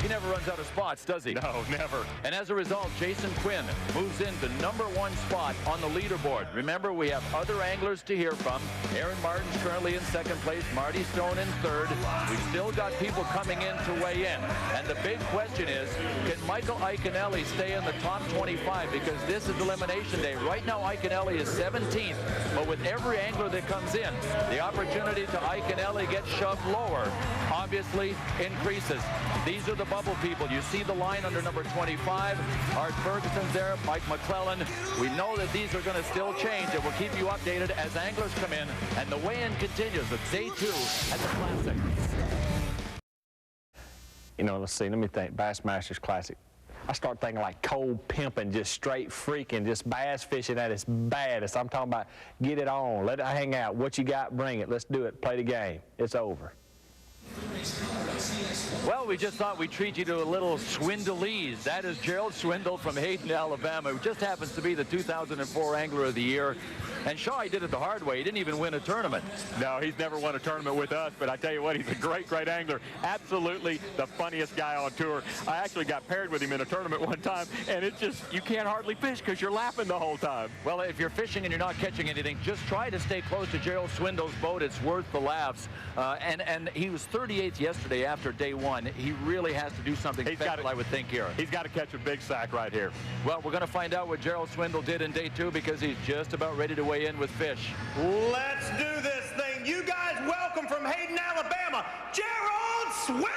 Speaker 9: He never runs out of spots, does he?
Speaker 10: No, never.
Speaker 9: And as a result, Jason Quinn moves into #1 spot on the leaderboard. Remember, we have other anglers to hear from. Aaron Martin's currently in 2nd place, Marty Stone in 3rd. We've still got people coming in to weigh in. And the big question is, can Michael Iaconelli stay in the top 25? Because this is elimination day. Right now, Iaconelli is 17th. But with every angler that comes in, the opportunity to Iaconelli get shoved lower obviously increases. These are the bubble people. You see the line under number 25. Art Ferguson's there, Mike McClellan. We know that these are going to still change, and we'll keep you updated as anglers come in. And the weigh-in continues with day 2 at the Classic.
Speaker 2: You know, let's see, let me think. Bassmasters Classic. I start thinking like cold pimping, just straight freaking, just bass fishing at its baddest. I'm talking about get it on, let it hang out. What you got, bring it. Let's do it. Play the game. It's over.
Speaker 9: Well, we just thought we'd treat you to a little Swindleese. That is Gerald Swindle from Hayden, Alabama, who just happens to be the 2004 Angler of the Year. And Shaw, he did it the hard way. He didn't even win a tournament.
Speaker 10: No, he's never won a tournament with us, but I tell you what, he's a great, great angler. Absolutely the funniest guy on tour. I actually got paired with him in a tournament one time, and it's just, you can't hardly fish because you're laughing the whole time.
Speaker 9: Well, if you're fishing and you're not catching anything, just try to stay close to Gerald Swindle's boat. It's worth the laughs. And he was 38th yesterday after day 1. He really has to do something special, I would think, here.
Speaker 10: He's got to catch a big sack right here.
Speaker 9: Well, we're going to find out what Gerald Swindle did in day 2 because he's just about ready to weigh in with fish.
Speaker 20: Let's do this thing. You guys welcome from Hayden, Alabama, Gerald Swindle!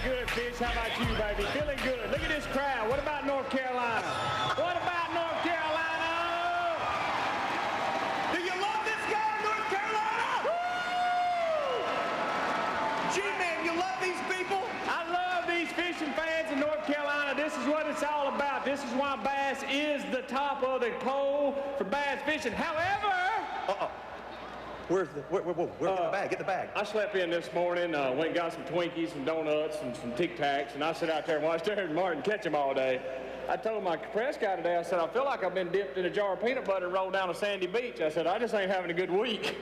Speaker 4: Good, Fish. How about you, baby? Feeling good. Look at this crowd. What about North Carolina? What about North Carolina?
Speaker 20: Do you love this guy, North Carolina? Woo! G-Man, you love these people?
Speaker 4: I love these fishing fans in North Carolina. This is what it's all about. This is why bass is the top of the pole for bass fishing. However...
Speaker 20: Where's the bag? Get the bag.
Speaker 4: I slept in this morning, went and got some Twinkies, some donuts, and some Tic Tacs, and I sat out there and watched Aaron Martin catch them all day. I told my press guy today, I said, I feel like I've been dipped in a jar of peanut butter and rolled down a sandy beach. I said, I just ain't having a good week.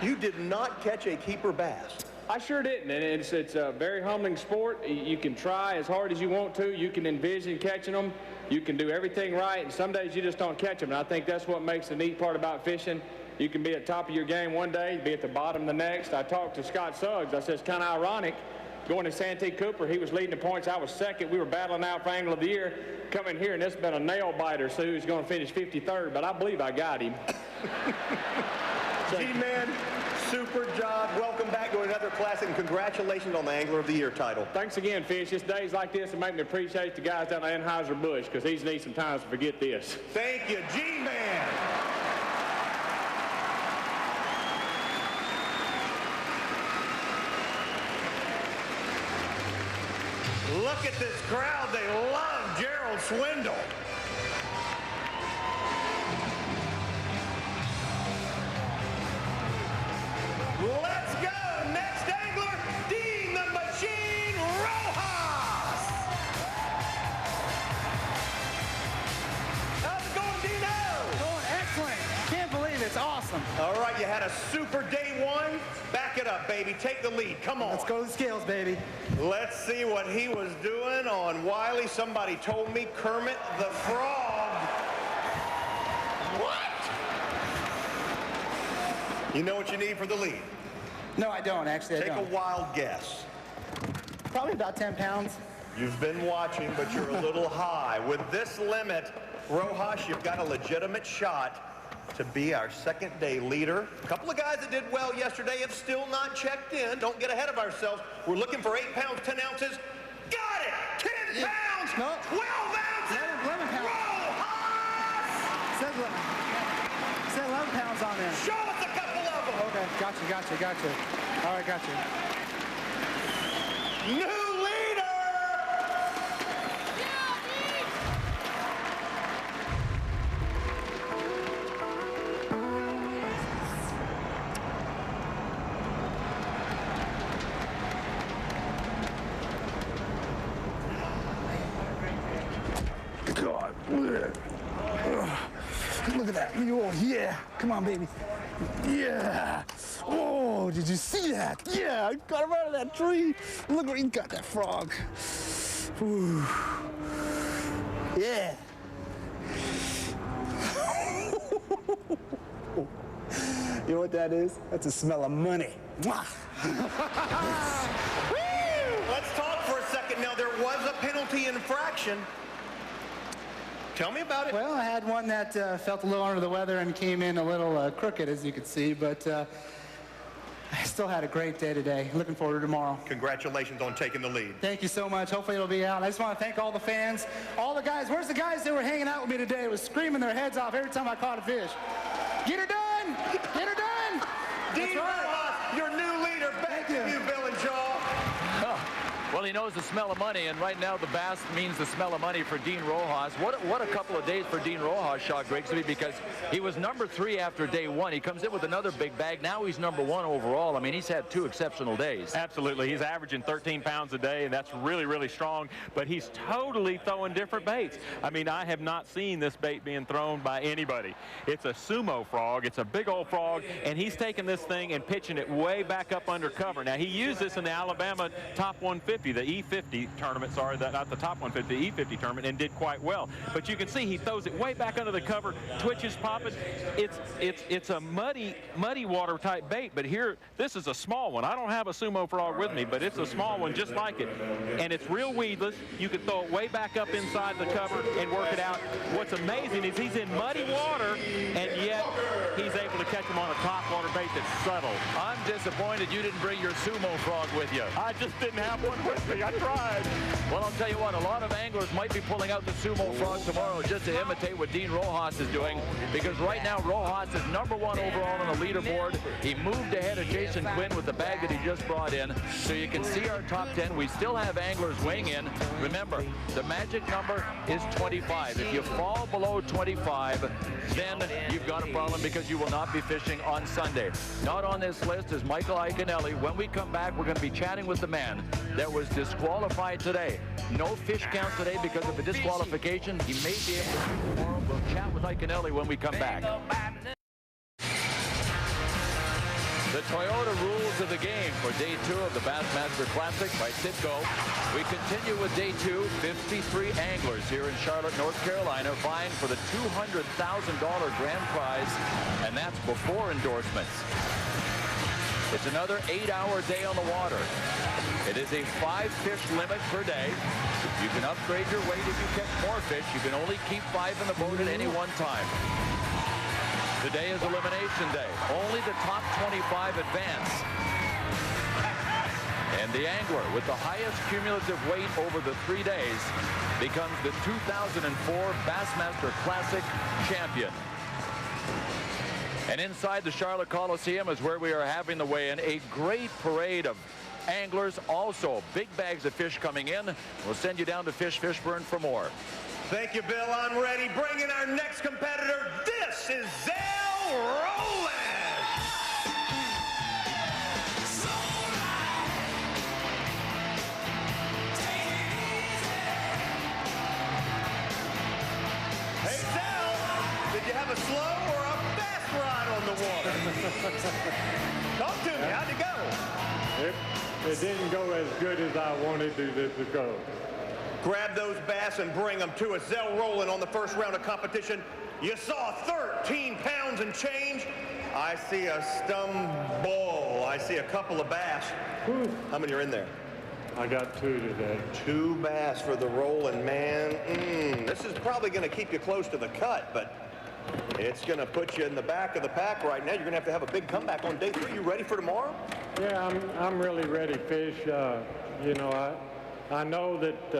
Speaker 20: You did not catch a keeper bass.
Speaker 4: I sure didn't, and it's a very humbling sport. You can try as hard as you want to. You can envision catching them. You can do everything right, and some days you just don't catch them, and I think that's what makes the neat part about fishing. You can be at the top of your game one day, be at the bottom the next. I talked to Scott Suggs. I said, it's kind of ironic. Going to Santee Cooper, he was leading the points. I was second. We were battling out for Angler of the Year. Coming here, and it's been a nail biter. So he's going to finish 53rd, but I believe I got him.
Speaker 20: G-Man, super job. Welcome back to another classic, and congratulations on the Angler of the Year title.
Speaker 4: Thanks again, Fish. It's days like this that make me appreciate the guys down at Anheuser-Busch, because these need some time to forget this.
Speaker 20: Thank you, G-Man. Look at this crowd. They love Gerald Swindle. Let's go. Next angler, Dean the Machine Rojas. How's it going, Dino?
Speaker 22: Going excellent. Can't believe it. It's awesome.
Speaker 20: All right, you had a super day 1. Back it up, baby. Take the lead. Come on.
Speaker 22: Let's go to the scales, baby.
Speaker 20: Let's see what he was doing on Wylie. Somebody told me Kermit the Frog. What? You know what you need for the lead?
Speaker 22: No, I don't, actually.
Speaker 20: Take a wild guess.
Speaker 22: Probably about 10 pounds.
Speaker 20: You've been watching, but you're a little high. With this limit, Rojas, you've got a legitimate shot to be our second day leader. A couple of guys that did well yesterday have still not checked in. Don't get ahead of ourselves. We're looking for 8 pounds, 10 ounces. Got it! pounds,
Speaker 22: No.
Speaker 20: 12 ounces.
Speaker 22: 11 pounds.
Speaker 20: Rojas!
Speaker 22: Said 11 pounds on there.
Speaker 20: Show us a couple of them.
Speaker 22: Okay, gotcha. All right, gotcha.
Speaker 20: New leader!
Speaker 22: God. Look at that. Oh, yeah. Come on, baby. Yeah. Oh, did you see that? Yeah, I got him out of that tree. Look where he got that frog. Ooh. Yeah. You know what that is? That's a smell of money. Mwah.
Speaker 20: Let's talk for a second. Now, there was a penalty infraction. Tell me about it.
Speaker 22: Well, I had one that felt a little under the weather and came in a little crooked, as you can see, but I still had a great day today. Looking forward to tomorrow.
Speaker 20: Congratulations on taking the lead.
Speaker 22: Thank you so much. Hopefully it'll be out. I just want to thank all the fans, all the guys. Where's the guys that were hanging out with me today? Was screaming their heads off every time I caught a fish. Get her done! Get her done!
Speaker 20: Dean Rojas, your new leader. Back to you, Bill and Joe.
Speaker 9: Well, he knows the smell of money, and right now the bass means the smell of money for Dean Rojas. What a couple of days for Dean Rojas, Shaw Grigsby, because he was number 3 after day 1. He comes in with another big bag. Now he's number 1 overall. I mean, he's had 2 exceptional days.
Speaker 10: Absolutely. He's averaging 13 pounds a day, and that's really, really strong, but he's totally throwing different baits. I mean, I have not seen this bait being thrown by anybody. It's a sumo frog. It's a big old frog, and he's taking this thing and pitching it way back up under cover. Now, he used this in the Alabama Top 150, the E50 tournament, sorry, not the Top 150, the E50 tournament, and did quite well. But you can see he throws it way back under the cover, twitches, popping. It's a muddy water type bait, but here, this is a small one. I don't have a sumo frog with me, but it's a small one just like it. And it's real weedless. You can throw it way back up inside the cover and work it out. What's amazing is he's in muddy water, and yet he's able to catch him on a top water bait that's subtle.
Speaker 9: I'm disappointed you didn't bring your sumo frog with you.
Speaker 10: I just didn't have one with me. I tried.
Speaker 9: Well, I'll tell you what, a lot of anglers might be pulling out the sumo frog tomorrow just to imitate what Dean Rojas is doing, because right now Rojas is number 1 overall on the leaderboard. He moved ahead of Jason Quinn with the bag that he just brought in. So you can see our top 10. We still have anglers weighing in. Remember, the magic number is 25. If you fall below 25, then you've got a problem because you will not be fishing on Sunday. Not on this list is Michael Iaconelli. When we come back, we're going to be chatting with the man that was disqualified today. No fish count today because of a disqualification. He may be able to tomorrow. We'll chat with Iaconelli when we come back. The Toyota rules of the game for day 2 of the Bassmaster Classic by Citgo. We continue with day 2. 53 anglers here in Charlotte, North Carolina, vying for the $200,000 grand prize, and that's before endorsements. It's another 8-hour day on the water. It is a 5-fish limit per day. You can upgrade your weight if you catch more fish. You can only keep 5 in the boat at any one time. Today is elimination day. Only the top 25 advance. And the angler with the highest cumulative weight over the 3 days becomes the 2004 Bassmaster Classic champion. And inside the Charlotte Coliseum is where we are having the weigh-in. A great parade of anglers, also big bags of fish coming in. We'll send you down to Fishburne for more.
Speaker 20: Thank you, Bill. I'm ready. Bring in our next competitor. This is Zell Roland. Hey, Zell, did you have a slow or a fast ride on the water? Talk to me. How'd it go?
Speaker 6: It didn't go as good as I wanted it to go.
Speaker 20: Grab those bass and bring them to us. Zell Roland on the first round of competition. You saw 13 pounds and change. I see a stumble. I see a couple of bass. How many are in there?
Speaker 6: I got 2 today.
Speaker 20: 2 bass for the Roland man. This is probably going to keep you close to the cut, but it's going to put you in the back of the pack right now. You're going to have a big comeback on day 3. You ready for tomorrow?
Speaker 6: Yeah, I'm really ready, fish. You know, I know that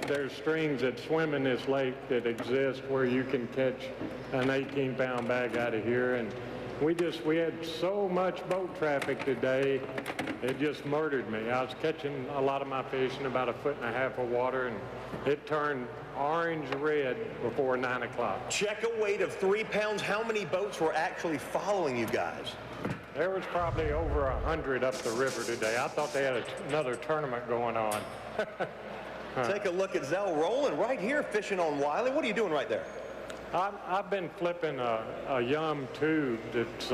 Speaker 6: there's streams that swim in this lake that exist where you can catch an 18-pound bag out of here, and we had so much boat traffic today, it just murdered me. I was catching a lot of my fish in about 1.5 feet of water, and it turned orange red before 9 o'clock.
Speaker 20: Check a weight of 3 pounds. How many boats were actually following you guys?
Speaker 6: There was probably over 100 up the river today. I thought they had another tournament going on.
Speaker 20: Take a look at Zell rolling right here fishing on Wylie. What are you doing right there?
Speaker 6: I've been flipping a Yum tube that's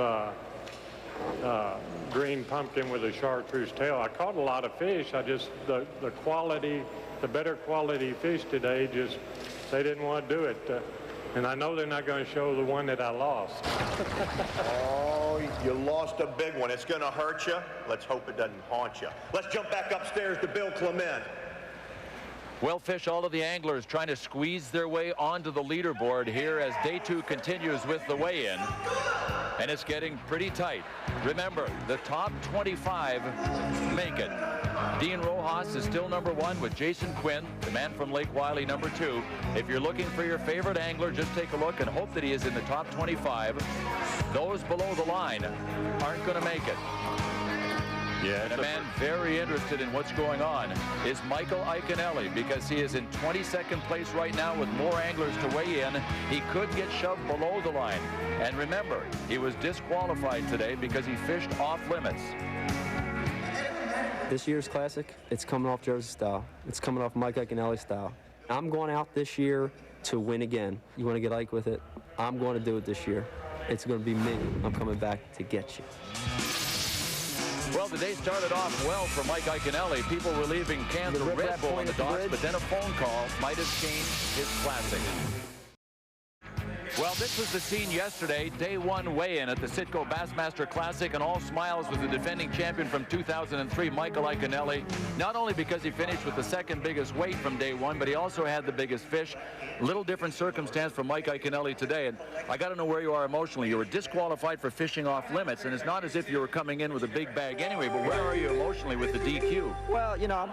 Speaker 6: green pumpkin with a chartreuse tail. I caught a lot of fish. The better quality fish today, they didn't want to do it. And I know they're not going to show the one that I lost.
Speaker 20: Oh, you lost a big one. It's going to hurt you. Let's hope it doesn't haunt you. Let's jump back upstairs to Bill Clement.
Speaker 9: Well, Fish, all of the anglers trying to squeeze their way onto the leaderboard here as day 2 continues with the weigh-in. And it's getting pretty tight. Remember, the top 25 make it. Dean Rojas is still number 1 with Jason Quinn, the man from Lake Wylie, number 2. If you're looking for your favorite angler, just take a look and hope that he is in the top 25. Those below the line aren't going to make it.
Speaker 10: Yeah,
Speaker 9: and a man very interested in what's going on is Michael Iaconelli, because he is in 22nd place right now with more anglers to weigh in. He could get shoved below the line. And remember, he was disqualified today because he fished off limits.
Speaker 5: This year's Classic, it's coming off Jersey style. It's coming off Mike Iaconelli style. I'm going out this year to win again. You want to get Ike with it? I'm going to do it this year. It's going to be me. I'm coming back to get you.
Speaker 9: Well, the day started off well for Mike Iaconelli. People were leaving cans of Red Bull on the docks, but then a phone call might have changed his Classic. Well, this was the scene yesterday, day 1 weigh-in at the Citgo Bassmaster Classic, and all smiles with the defending champion from 2003, Michael Iaconelli, not only because he finished with the 2nd biggest weight from day 1, but he also had the biggest fish. Little different circumstance for Mike Iaconelli today, and I got to know where you are emotionally. You were disqualified for fishing off limits, and it's not as if you were coming in with a big bag anyway, but where are you emotionally with the DQ?
Speaker 5: Well, you know,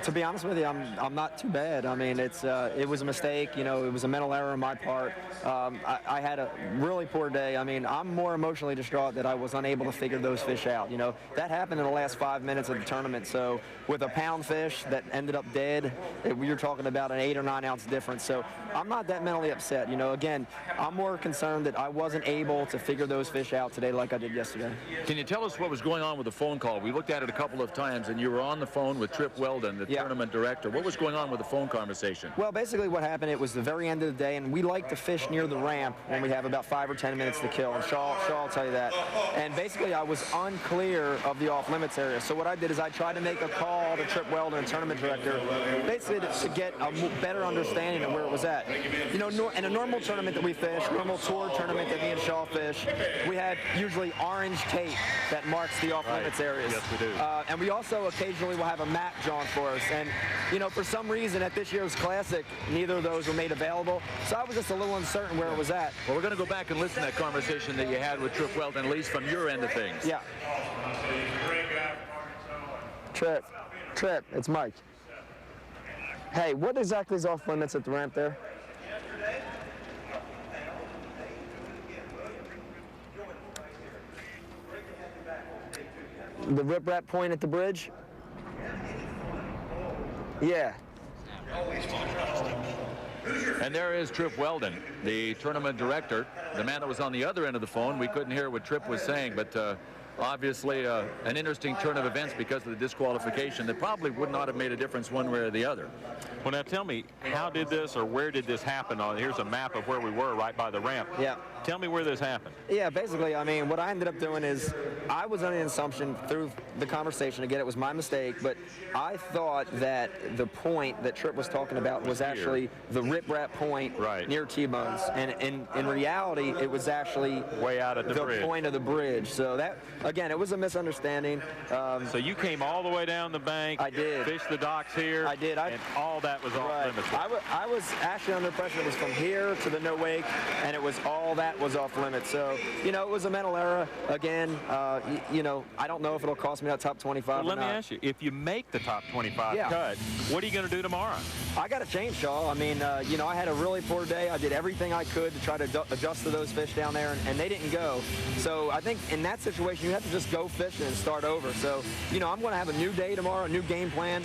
Speaker 5: to be honest with you, I'm not too bad. I mean, it was a mistake. You know, it was a mental error on my part. I had a really poor day. I mean, I'm more emotionally distraught that I was unable to figure those fish out. You know, that happened in the last 5 minutes of the tournament. So with a pound fish that ended up dead, you're talking about an 8 or 9 ounce difference. So I'm not that mentally upset. You know, again, I'm more concerned that I wasn't able to figure those fish out today like I did yesterday.
Speaker 9: Can you tell us what was going on with the phone call? We looked at it a couple of times, and you were on the phone with Trip Weldon, the tournament director. What was going on with the phone conversation?
Speaker 5: Well, basically what happened, it was the very end of the day, and we like to fish near the ramp when we have about 5 or 10 minutes to kill, and Shaw will tell you that. And basically I was unclear of the off-limits area. So what I did is I tried to make a call to Trip Weldon, tournament director, basically to get a better understanding of where it was at. You know, in a normal tournament that we fish, normal tour tournament that me and Shaw fish, we had usually orange tape that marks the off-limits areas.
Speaker 10: Yes, we do.
Speaker 5: And we also occasionally will have a map drawn for us. And, you know, for some reason at this year's Classic, neither of those were made available. So I was just a little uncertain where it was at.
Speaker 9: Well, we're going to go back and listen to that conversation that you had with Trip Weldon, at least from your end of things.
Speaker 5: Yeah. Trip, it's Mike. Hey, what exactly is off limits at the ramp there? The riprap point at the bridge? Yeah.
Speaker 9: And there is Trip Weldon, the tournament director, the man that was on the other end of the phone. We couldn't hear what Trip was saying, but obviously an interesting turn of events because of the disqualification that probably would not have made a difference one way or the other.
Speaker 10: Well, now tell me, how did this or where did this happen? Here's a map of where we were right by the ramp.
Speaker 5: Yeah.
Speaker 10: Tell me where this happened.
Speaker 5: Yeah, basically, I mean, what I ended up doing is I was under the assumption through the conversation, again, it was my mistake, but I thought that the point that Trip was talking about was actually the riprap point near T-Bones. And in reality, it was actually
Speaker 10: way out at the bridge.
Speaker 5: Point of the bridge. So that, again, it was a misunderstanding.
Speaker 10: So you came all the way down the bank.
Speaker 5: I did.
Speaker 10: Fished the docks here.
Speaker 5: I did.
Speaker 10: And all that was off limits.
Speaker 5: I was actually under pressure. It was from here to the no wake, and it was all that that was off limits. So, you know, it was a mental error. Again, you know, I don't know if it'll cost me that top 25
Speaker 10: Well,
Speaker 5: or
Speaker 10: let me ask you, if you make the top 25
Speaker 5: Yeah.
Speaker 10: cut, what are you going to do tomorrow?
Speaker 5: I got to change, Shaw. I mean, you know, I had a really poor day. I did everything I could to try to adjust to those fish down there, and they didn't go. So I think in that situation, you have to just go fishing and start over. So, you know, I'm going to have a new day tomorrow, a new game plan.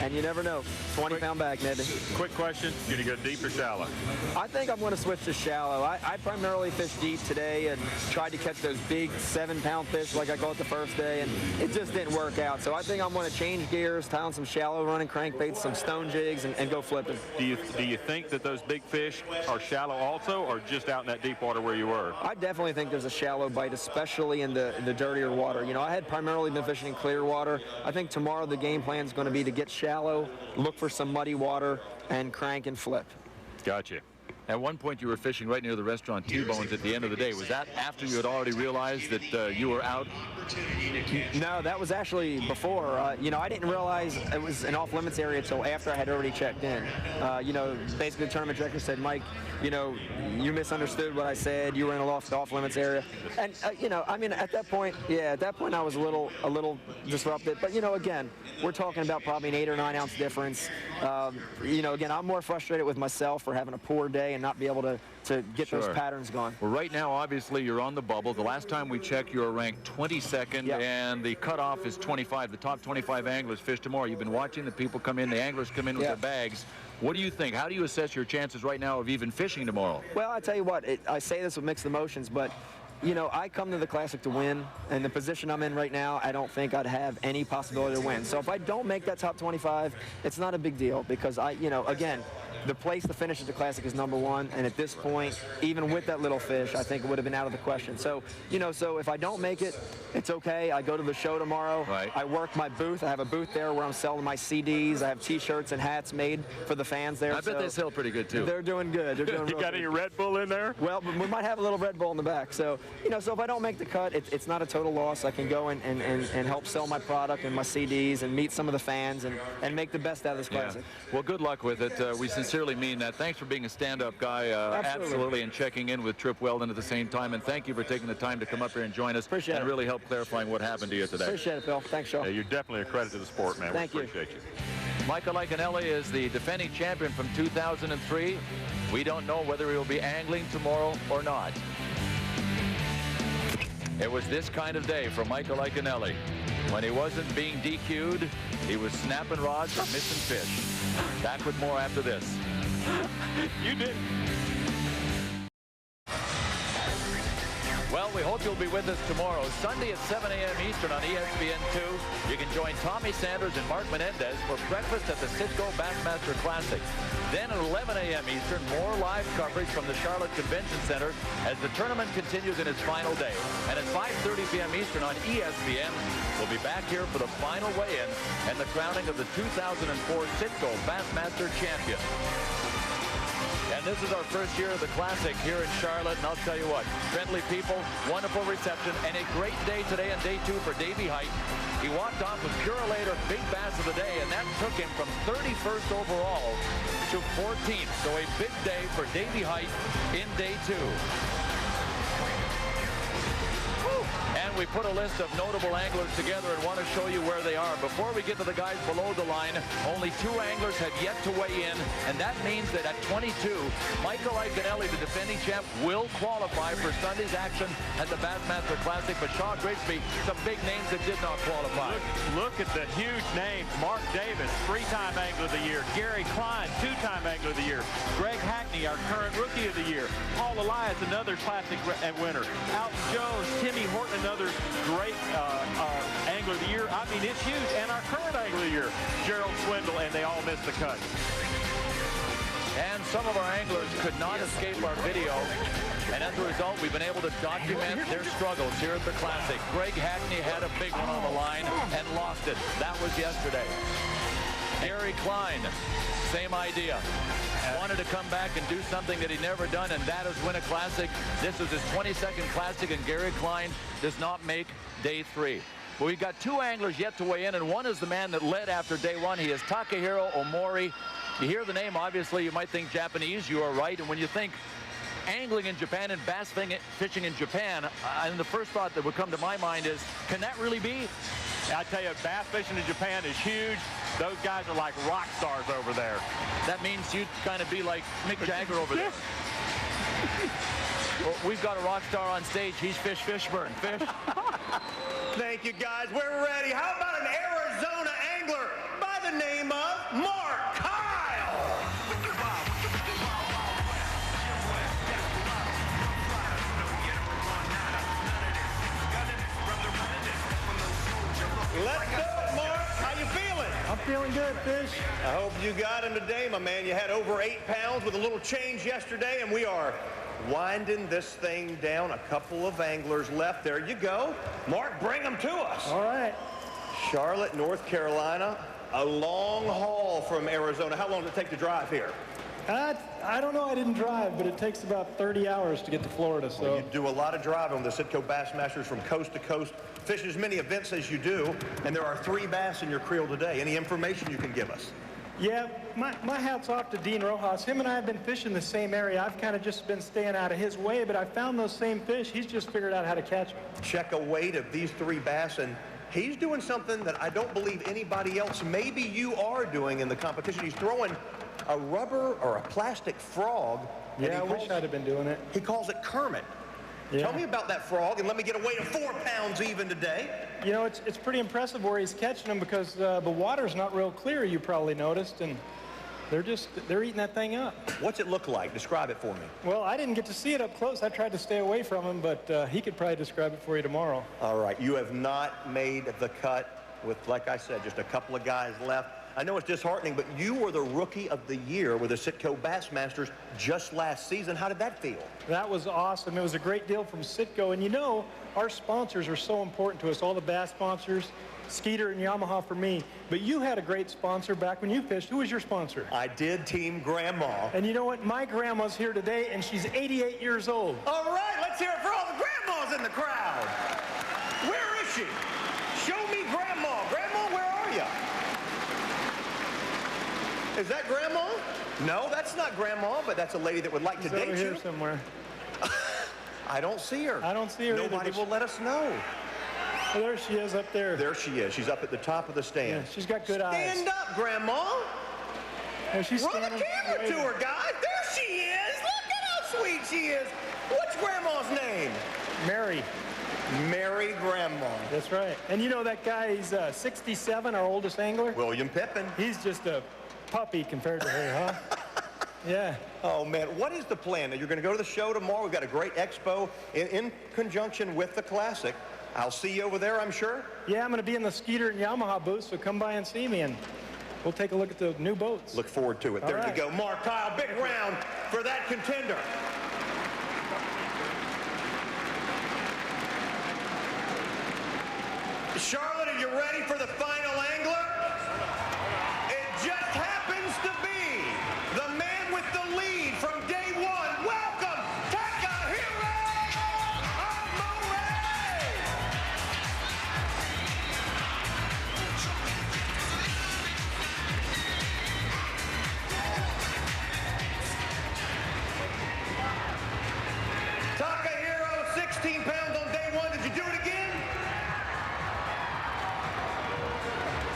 Speaker 5: And you never know. 20-pound bag, maybe.
Speaker 10: Quick question. Going to go deep or shallow?
Speaker 5: I think I'm going to switch to shallow. I primarily fished deep today and tried to catch those big 7-pound fish like I caught the first day, and it just didn't work out. So I think I'm going to change gears, tie on some shallow running crankbaits, some stone jigs, and go flipping.
Speaker 10: Do you think that those big fish are shallow also, or just out in that deep water where you were?
Speaker 5: I definitely think there's a shallow bite, especially in the dirtier water. You know, I had primarily been fishing in clear water. I think tomorrow the game plan is going to be to get shallow, look for some muddy water, and crank and flip.
Speaker 10: Gotcha.
Speaker 9: At one point, you were fishing right near the restaurant T-Bones at the end of the day. Was that after you had already realized that you were out?
Speaker 5: No, that was actually before. You know, I didn't realize it was an off-limits area until after I had already checked in. You know, basically the tournament director said, Mike, you know, you misunderstood what I said. You were in a off-limits area. And, you know, I mean, at that point, yeah, at that point I was a little disrupted. But, you know, again, we're talking about probably an 8 or 9 ounce difference. You know, again, I'm more frustrated with myself for having a poor day and not be able to get those patterns going.
Speaker 9: Well, right now, obviously, you're on the bubble. The last time we checked, you were ranked 22nd, and the cutoff is 25. The top 25 anglers fish tomorrow. You've been watching the people come in, the anglers come in with their bags. What do you think? How do you assess your chances right now of even fishing tomorrow?
Speaker 5: Well, I tell you what, I say this with mixed emotions, but you know, I come to the Classic to win, and the position I'm in right now, I don't think I'd have any possibility to win. So if I don't make that top 25, it's not a big deal because you know, again, the place to finish at the Classic is #1, and at this point, even with that little fish, I think it would have been out of the question. So, you know, so if I don't make it, it's okay. I go to the show tomorrow.
Speaker 9: Right.
Speaker 5: I work my booth. I have a booth there where I'm selling my CDs. I have T-shirts and hats made for the fans there.
Speaker 9: I bet they sell pretty good, too.
Speaker 5: They're doing good. They're doing
Speaker 10: You got any Red Bull in there?
Speaker 5: Well, we might have a little Red Bull in the back. So, you know, so if I don't make the cut, it's not a total loss. I can go and help sell my product and my CDs and meet some of the fans and make the best out of this Classic.
Speaker 9: Well, good luck with it. We sincerely mean that. Thanks for being a stand-up guy, absolutely, and checking in with Trip Weldon at the same time. And thank you for taking the time to come up here and join us.
Speaker 5: Appreciate it.
Speaker 9: And really help clarifying what happened to you today.
Speaker 5: Appreciate it, Bill. Thanks, Shaw.
Speaker 10: You're definitely a credit to the sport, man.
Speaker 5: Thank
Speaker 10: we
Speaker 5: you.
Speaker 10: appreciate you.
Speaker 9: Michael Iaconelli is the defending champion from 2003. We don't know whether he will be angling tomorrow or not. It was this kind of day for Michael Iaconelli. When he wasn't being DQ'd, he was snapping rods or missing fish. Back with more after this.
Speaker 10: You did.
Speaker 9: Well, we hope you'll be with us tomorrow, Sunday at 7 a.m. Eastern on ESPN2. You can join Tommy Sanders and Mark Menendez for breakfast at the Citgo Bassmaster Classic. Then at 11 a.m. Eastern, more live coverage from the Charlotte Convention Center as the tournament continues in its final day. And at 5:30 p.m. Eastern on ESPN, we'll be back here for the final weigh-in and the crowning of the 2004 Citgo Bassmaster champion. And this is our first year of the Classic here in Charlotte, and I'll tell you what, friendly people, wonderful reception, and a great day today on day 2 for Davey Height. He walked off with Pure Later Big Bass of the day, and that took him from 31st overall to 14th. So a big day for Davey Height in day 2. And we put a list of notable anglers together and want to show you where they are. Before we get to the guys below the line, only 2 anglers have yet to weigh in, and that means that at 22, Michael Iaconelli, the defending champ, will qualify for Sunday's action at the Bassmaster Classic. But Shaw Grigsby, some big names that did not qualify.
Speaker 10: Look at the huge names. Mark Davis, 3-time Angler of the Year. Gary Klein, 2-time Angler of the Year. Greg Hackney, our current Rookie of the Year. Paul Elias, another Classic winner. Alton Jones, Timmy Horton, another great Angler of the Year. I mean, it's huge. And our current Angler of the Year, Gerald Swindle, and they all missed the cut.
Speaker 9: And some of our anglers could not escape our video. And as a result, we've been able to document their struggles here at the Classic. Greg Hackney had a big one on the line and lost it. That was yesterday. Gary Klein, same idea. Wanted to come back and do something that he'd never done, and that is win a Classic. This was his 22nd Classic, and Gary Klein does not make day 3. But we've got 2 anglers yet to weigh in, and one is the man that led after day 1. He is Takahiro Omori. You hear the name, obviously, you might think Japanese. You are right. And when you think angling in Japan and bass fishing in Japan, and the first thought that would come to my mind is, can that really be?
Speaker 10: I tell you, bass fishing in Japan is huge. Those guys are like rock stars over there.
Speaker 9: That means you'd kind of be like Mick Jagger over there. Well, we've got a rock star on stage. He's Fish Fishburne. Fish.
Speaker 20: Thank you, guys. We're ready. How about an Arizona angler by the name of Mark Kyle? Let's do it, Mark. How you feeling?
Speaker 7: I'm feeling good, Fish.
Speaker 20: I hope you got him today, my man. You had over 8 pounds with a little change yesterday, and we are winding this thing down. A couple of anglers left. There you go. Mark, bring them to us.
Speaker 7: All right.
Speaker 20: Charlotte, North Carolina. A long haul from Arizona. How long does it take to drive here?
Speaker 7: I don't know. I didn't drive, but it takes about 30 hours to get to Florida. So
Speaker 20: well, you do a lot of driving on the Citco Bassmasters from coast to coast. Fish as many events as you do, and there are 3 bass in your creel today. Any information you can give us?
Speaker 7: Yeah, my hat's off to Dean Rojas. Him and I have been fishing the same area. I've kind of just been staying out of his way, but I found those same fish. He's just figured out how to catch them.
Speaker 20: Check a weight of these 3 bass, and he's doing something that I don't believe anybody else, maybe you are doing in the competition. He's throwing a rubber or a plastic frog.
Speaker 7: Yeah, I wish I'd have been doing it.
Speaker 20: He calls it Kermit. Yeah. Tell me about that frog, and let me get a weight of 4 pounds even today.
Speaker 7: You know, it's pretty impressive where he's catching them because the water's not real clear, you probably noticed, and they're eating that thing up.
Speaker 20: What's it look like? Describe it for me.
Speaker 7: Well, I didn't get to see it up close. I tried to stay away from him, but he could probably describe it for you tomorrow.
Speaker 20: All right, you have not made the cut with, like I said, just a couple of guys left. I know it's disheartening, but you were the Rookie of the Year with the Citco Bassmasters just last season. How did that feel?
Speaker 7: That was awesome. It was a great deal from Citco. And you know, our sponsors are so important to us, all the bass sponsors, Skeeter and Yamaha for me. But you had a great sponsor back when you fished. Who was your sponsor?
Speaker 20: I did, Team Grandma.
Speaker 7: And you know what? My grandma's here today, and she's 88 years old.
Speaker 20: All right, let's hear it for all the grandmas in the crowd. Where is she? Show me Grandma. Grandma, where are you? Is that Grandma? No, that's not Grandma, but that's a lady that would like to date you.
Speaker 7: Over here somewhere.
Speaker 20: I don't see her.
Speaker 7: I don't see her
Speaker 20: Nobody will let us know.
Speaker 7: Well, there she is up there.
Speaker 20: There she is. She's up at the top of the stand.
Speaker 7: Yeah, she's got good eyes.
Speaker 20: Stand up, Grandma.
Speaker 7: Yeah, she's
Speaker 20: Run the camera to her, guys. There she is. Look at how sweet she is. What's Grandma's name?
Speaker 7: Mary.
Speaker 20: Mary Grandma.
Speaker 7: That's right. And you know that guy, he's 67, our oldest angler?
Speaker 20: William Pippin.
Speaker 7: He's just a puppy compared to her, huh? Yeah.
Speaker 20: Oh, man. What is the plan? Now, you're going to go to the show tomorrow. We've got a great expo in conjunction with the Classic. I'll see you over there, I'm sure.
Speaker 7: Yeah, I'm going to be in the Skeeter and Yamaha booth, so come by and see me, and we'll take a look at the new boats.
Speaker 20: Look forward to it. There you go. Mark Kyle, big round for that contender. Charlotte, are you ready for the final angler? It just happens to be the man with the lead from day one. Welcome, Takahiro Amore! Takahiro, 16 pounds on day one. Did you do it again?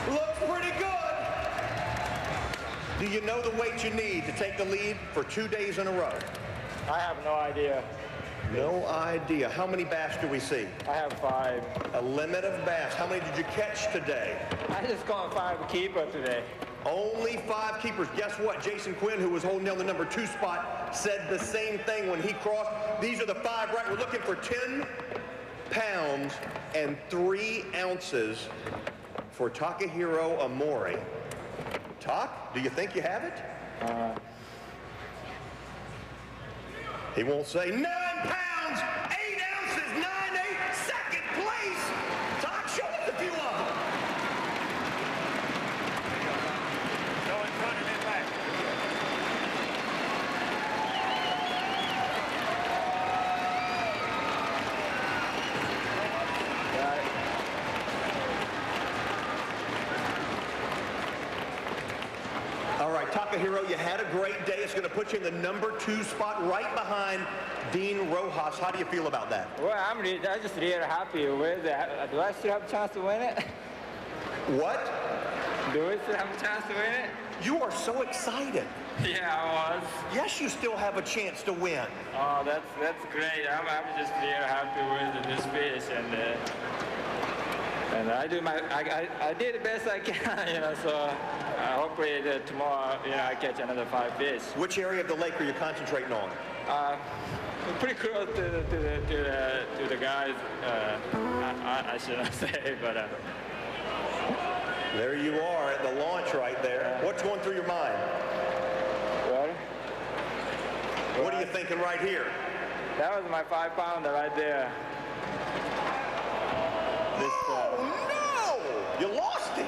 Speaker 20: Looks pretty good. Do you know the weight you need to take the lead for 2 days in a row?
Speaker 8: I have no idea.
Speaker 20: No idea. How many bass do we see?
Speaker 8: I have 5.
Speaker 20: A limit of bass. How many did you catch today?
Speaker 8: I just caught 5 keeper today.
Speaker 20: Only 5 keepers. Guess what? Jason Quinn, who was holding down the number 2 spot, said the same thing when he crossed. These are the 5, right? We're looking for 10 pounds and 3 ounces for Takahiro Amore. Tak, do you think you have it? He won't say 9 pounds, 8 ounces, 9/8, second place. Tak, show us a few of them.
Speaker 8: Go in front and in back.
Speaker 20: All right, Taka Takahiro, you had a great day. It's going to put you in the #2 spot right behind Dean Rojas. How do you feel about that?
Speaker 8: Well, I'm just really happy with it. Do I still have a chance to win it?
Speaker 20: What?
Speaker 8: Do I still have a chance to win it?
Speaker 20: You are so excited.
Speaker 8: Yeah, I was.
Speaker 20: Yes, you still have a chance to win.
Speaker 8: Oh, that's great. I'm just really happy with this fish, and I did the best I can, you know. So hopefully tomorrow, you know, I catch another 5 fish.
Speaker 20: Which area of the lake are you concentrating on?
Speaker 8: We're pretty close to the guys. I shouldn't say, but.
Speaker 20: There you are at the launch right there. What's going through your mind? What are you thinking right here?
Speaker 8: That was my 5-pounder right there.
Speaker 20: Oh, no! You lost him!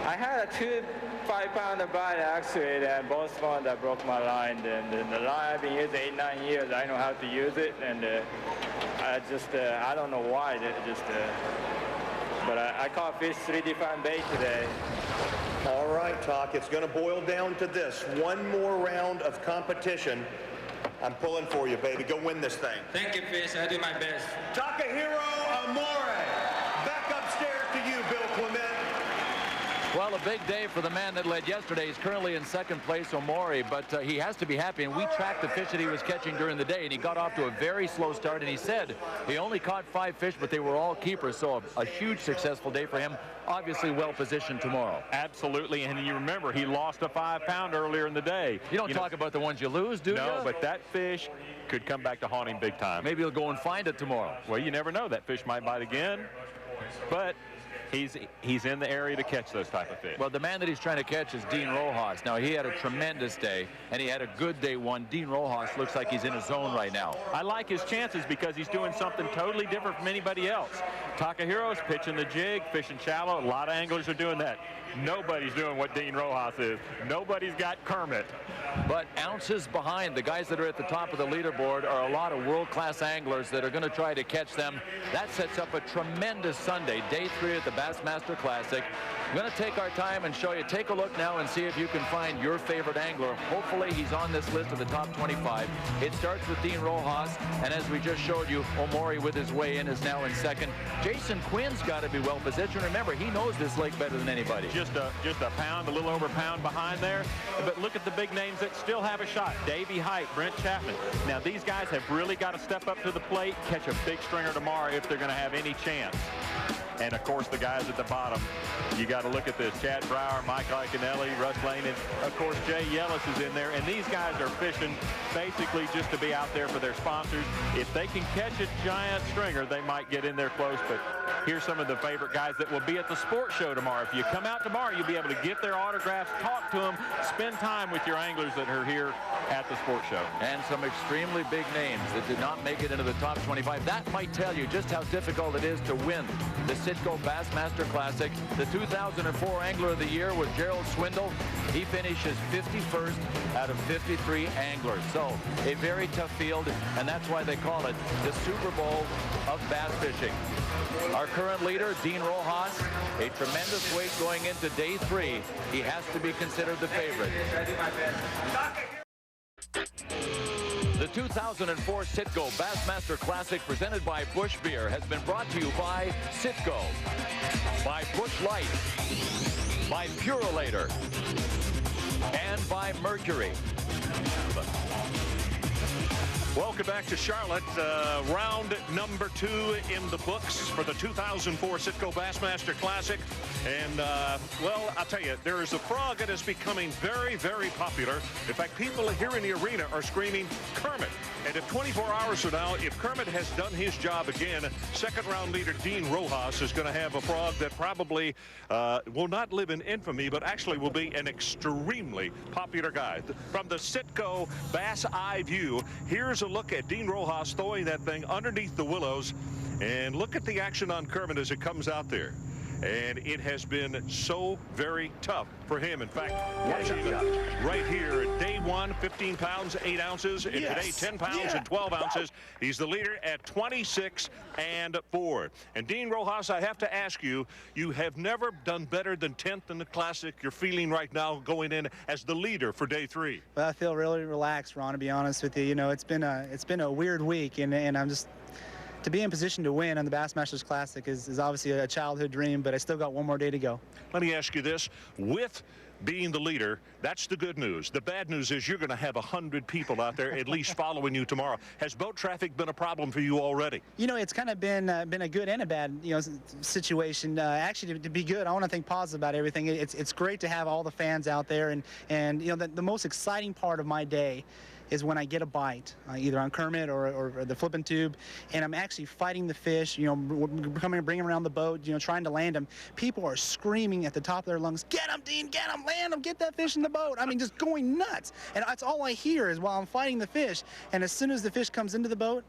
Speaker 8: I had a 2 5-pounder bite actually, and both ones that broke my line. And the line I've been using 8-9 years, I know how to use it, and I don't know why. But I caught fish 3 different bait today.
Speaker 20: All right, Tak, it's going to boil down to this. One more round of competition. I'm pulling for you, baby. Go win this thing.
Speaker 8: Thank you, fish. I do my best.
Speaker 20: Takahiro Amore. Back upstairs to you, Bill Clement.
Speaker 9: Well, a big day for the man that led yesterday. He's currently in 2nd place, Omori, but he has to be happy. And we tracked the fish that he was catching during the day, and he got off to a very slow start. And he said he only caught 5 fish, but they were all keepers. So a huge successful day for him. Obviously well positioned tomorrow.
Speaker 10: Absolutely, and you remember he lost a 5-pounder earlier in the day.
Speaker 9: You don't talk about the ones you lose, do you?
Speaker 10: No, but that fish could come back to haunt him big time.
Speaker 9: Maybe he'll go and find it tomorrow.
Speaker 10: Well, you never know. That fish might bite again, but he's in the area to catch those type of fish.
Speaker 9: Well, the man that he's trying to catch is Dean Rojas. Now, he had a tremendous day, and he had a good day one. Dean Rojas looks like he's in his zone right now.
Speaker 10: I like his chances because he's doing something totally different from anybody else. Takahiro's pitching the jig, fishing shallow. A lot of anglers are doing that. Nobody's doing what Dean Rojas is. Nobody's got Kermit.
Speaker 9: But ounces behind the guys that are at the top of the leaderboard are a lot of world-class anglers that are going to try to catch them. That sets up a tremendous Sunday, day 3 at the Bassmaster Classic. I'm going to take our time and show you. Take a look now and see if you can find your favorite angler. Hopefully he's on this list of the top 25. It starts with Dean Rojas, and as we just showed you, Omori with his way in is now in 2nd. Jason Quinn's got to be well positioned. Remember, he knows this lake better than anybody.
Speaker 10: Just a pound, a little over a pound behind there. But look at the big names that still have a shot. Davey Height, Brent Chapman. Now these guys have really got to step up to the plate, catch a big stringer tomorrow if they're going to have any chance. And of course the guys at the bottom, you got to look at this. Chad Brower, Mike Iaconelli, Russ Lane, and of course Jay Yellis is in there. And these guys are fishing basically just to be out there for their sponsors. If they can catch a giant stringer, they might get in there close. But here's some of the favorite guys that will be at the sports show tomorrow. If you come out tomorrow, you'll be able to get their autographs, talk to them, spend time with your anglers that are here at the sports show.
Speaker 9: And some extremely big names that did not make it into the top 25. That might tell you just how difficult it is to win the Citgo Bassmaster Classic. The 2004 Angler of the Year was Gerald Swindle. He finishes 51st out of 53 anglers. So a very tough field, and that's why they call it the Super Bowl of bass fishing. Our current leader, Dean Rojas, a tremendous weight going into day 3. He has to be considered the favorite. The 2004 Citgo Bassmaster Classic presented by Busch Beer has been brought to you by Citgo, by Busch Light, by Purolator, and by Mercury.
Speaker 1: Welcome back to Charlotte. Round number 2 in the books for the 2004 Citgo Bassmaster Classic. And, well, I'll tell you, there is a frog that is becoming very, very popular. In fact, people here in the arena are screaming Kermit. And if 24 hours from now, if Kermit has done his job again, 2nd round leader Dean Rojas is going to have a frog that probably will not live in infamy, but actually will be an extremely popular guy. From the Citgo Bass Eye View, here's a look at Dean Rojas throwing that thing underneath the willows. And look at the action on Kermit as it comes out there. and it has been so very tough for him. In fact, watching right here, day one, 15 pounds, 8 ounces, and today 10 pounds and 12 ounces. He's the leader at 26 and 4. And Dean Rojas, I have to ask you, you have never done better than 10th in the Classic. You're feeling right now going in as the leader for day 3.
Speaker 12: Well, I feel really relaxed, Ron, to be honest with you. You know, it's been a weird week, and I'm just, to be in position to win on the Bassmasters Classic is obviously a childhood dream, but I still got one more day to go.
Speaker 1: Let me ask you this. With being the leader, that's the good news. The bad news is you're going to have 100 people out there at least following you tomorrow. Has boat traffic been a problem for you already?
Speaker 12: You know, it's kind of been a good and a bad, you know, situation. Actually, to be good, I want to think positive about everything. It's great to have all the fans out there, and you know, the most exciting part of my day is when I get a bite, either on Kermit or the flipping tube, and I'm actually fighting the fish, you know, bringing them around the boat, you know, trying to land them. People are screaming at the top of their lungs, "Get him, Dean, get him, land him, get that fish in the boat." I mean, just going nuts. And that's all I hear is while I'm fighting the fish. And as soon as the fish comes into the boat,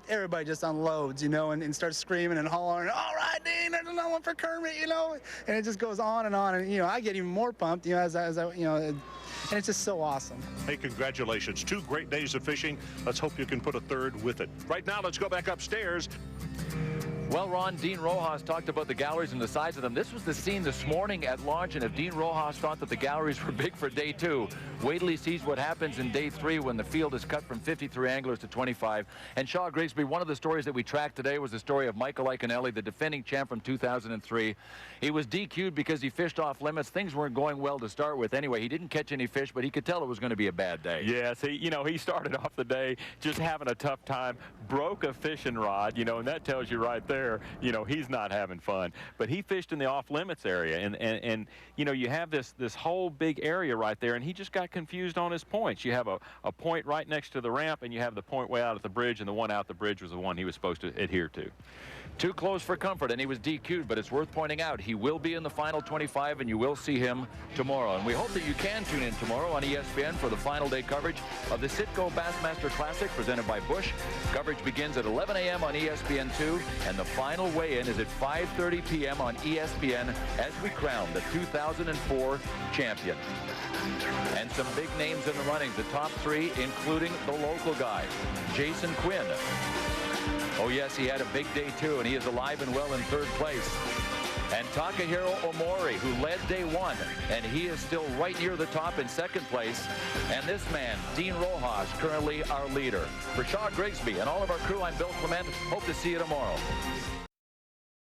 Speaker 12: everybody just unloads, you know, and starts screaming and hollering, "All right, Dean, there's another one for Kermit," you know. And it just goes on. And, you know, I get even more pumped, you know, as I, you know, and it's just so awesome.
Speaker 1: Hey, congratulations. 2 great days of fishing. Let's hope you can put a third with it. Right now, let's go back upstairs.
Speaker 9: Well, Ron, Dean Rojas talked about the galleries and the size of them. This was the scene this morning at launch, and if Dean Rojas thought that the galleries were big for day 2, wait till he sees what happens in day 3 when the field is cut from 53 anglers to 25. And Shaw Grigsby, one of the stories that we tracked today was the story of Michael Iaconelli, the defending champ from 2003. He was DQ'd because he fished off limits. Things weren't going well to start with. Anyway, he didn't catch any fish, but he could tell it was going to be a bad day.
Speaker 10: Yes, he started off the day just having a tough time, broke a fishing rod, you know, and that tells you right there, you know, he's not having fun. But he fished in the off-limits area, and you know, you have this whole big area right there, and he just got confused on his points. You have a point right next to the ramp, and you have the point way out at the bridge, and the one out the bridge was the one he was supposed to adhere to.
Speaker 9: Too close for comfort, and he was DQ'd, but it's worth pointing out he will be in the final 25, and you will see him tomorrow. And we hope that you can tune in tomorrow on ESPN for the final day coverage of the Citgo Bassmaster Classic presented by Busch. Coverage begins at 11 a.m. on ESPN2, and the final weigh-in is at 5:30 p.m. on ESPN as we crown the 2004 champion. And some big names in the running, the top 3, including the local guy, Jason Quinn. Oh, yes, he had a big day, too, and he is alive and well in 3rd place. And Takahiro Omori, who led day 1, and he is still right near the top in 2nd place. And this man, Dean Rojas, currently our leader. For Shaw Grigsby and all of our crew, I'm Bill Clement. Hope to see you tomorrow.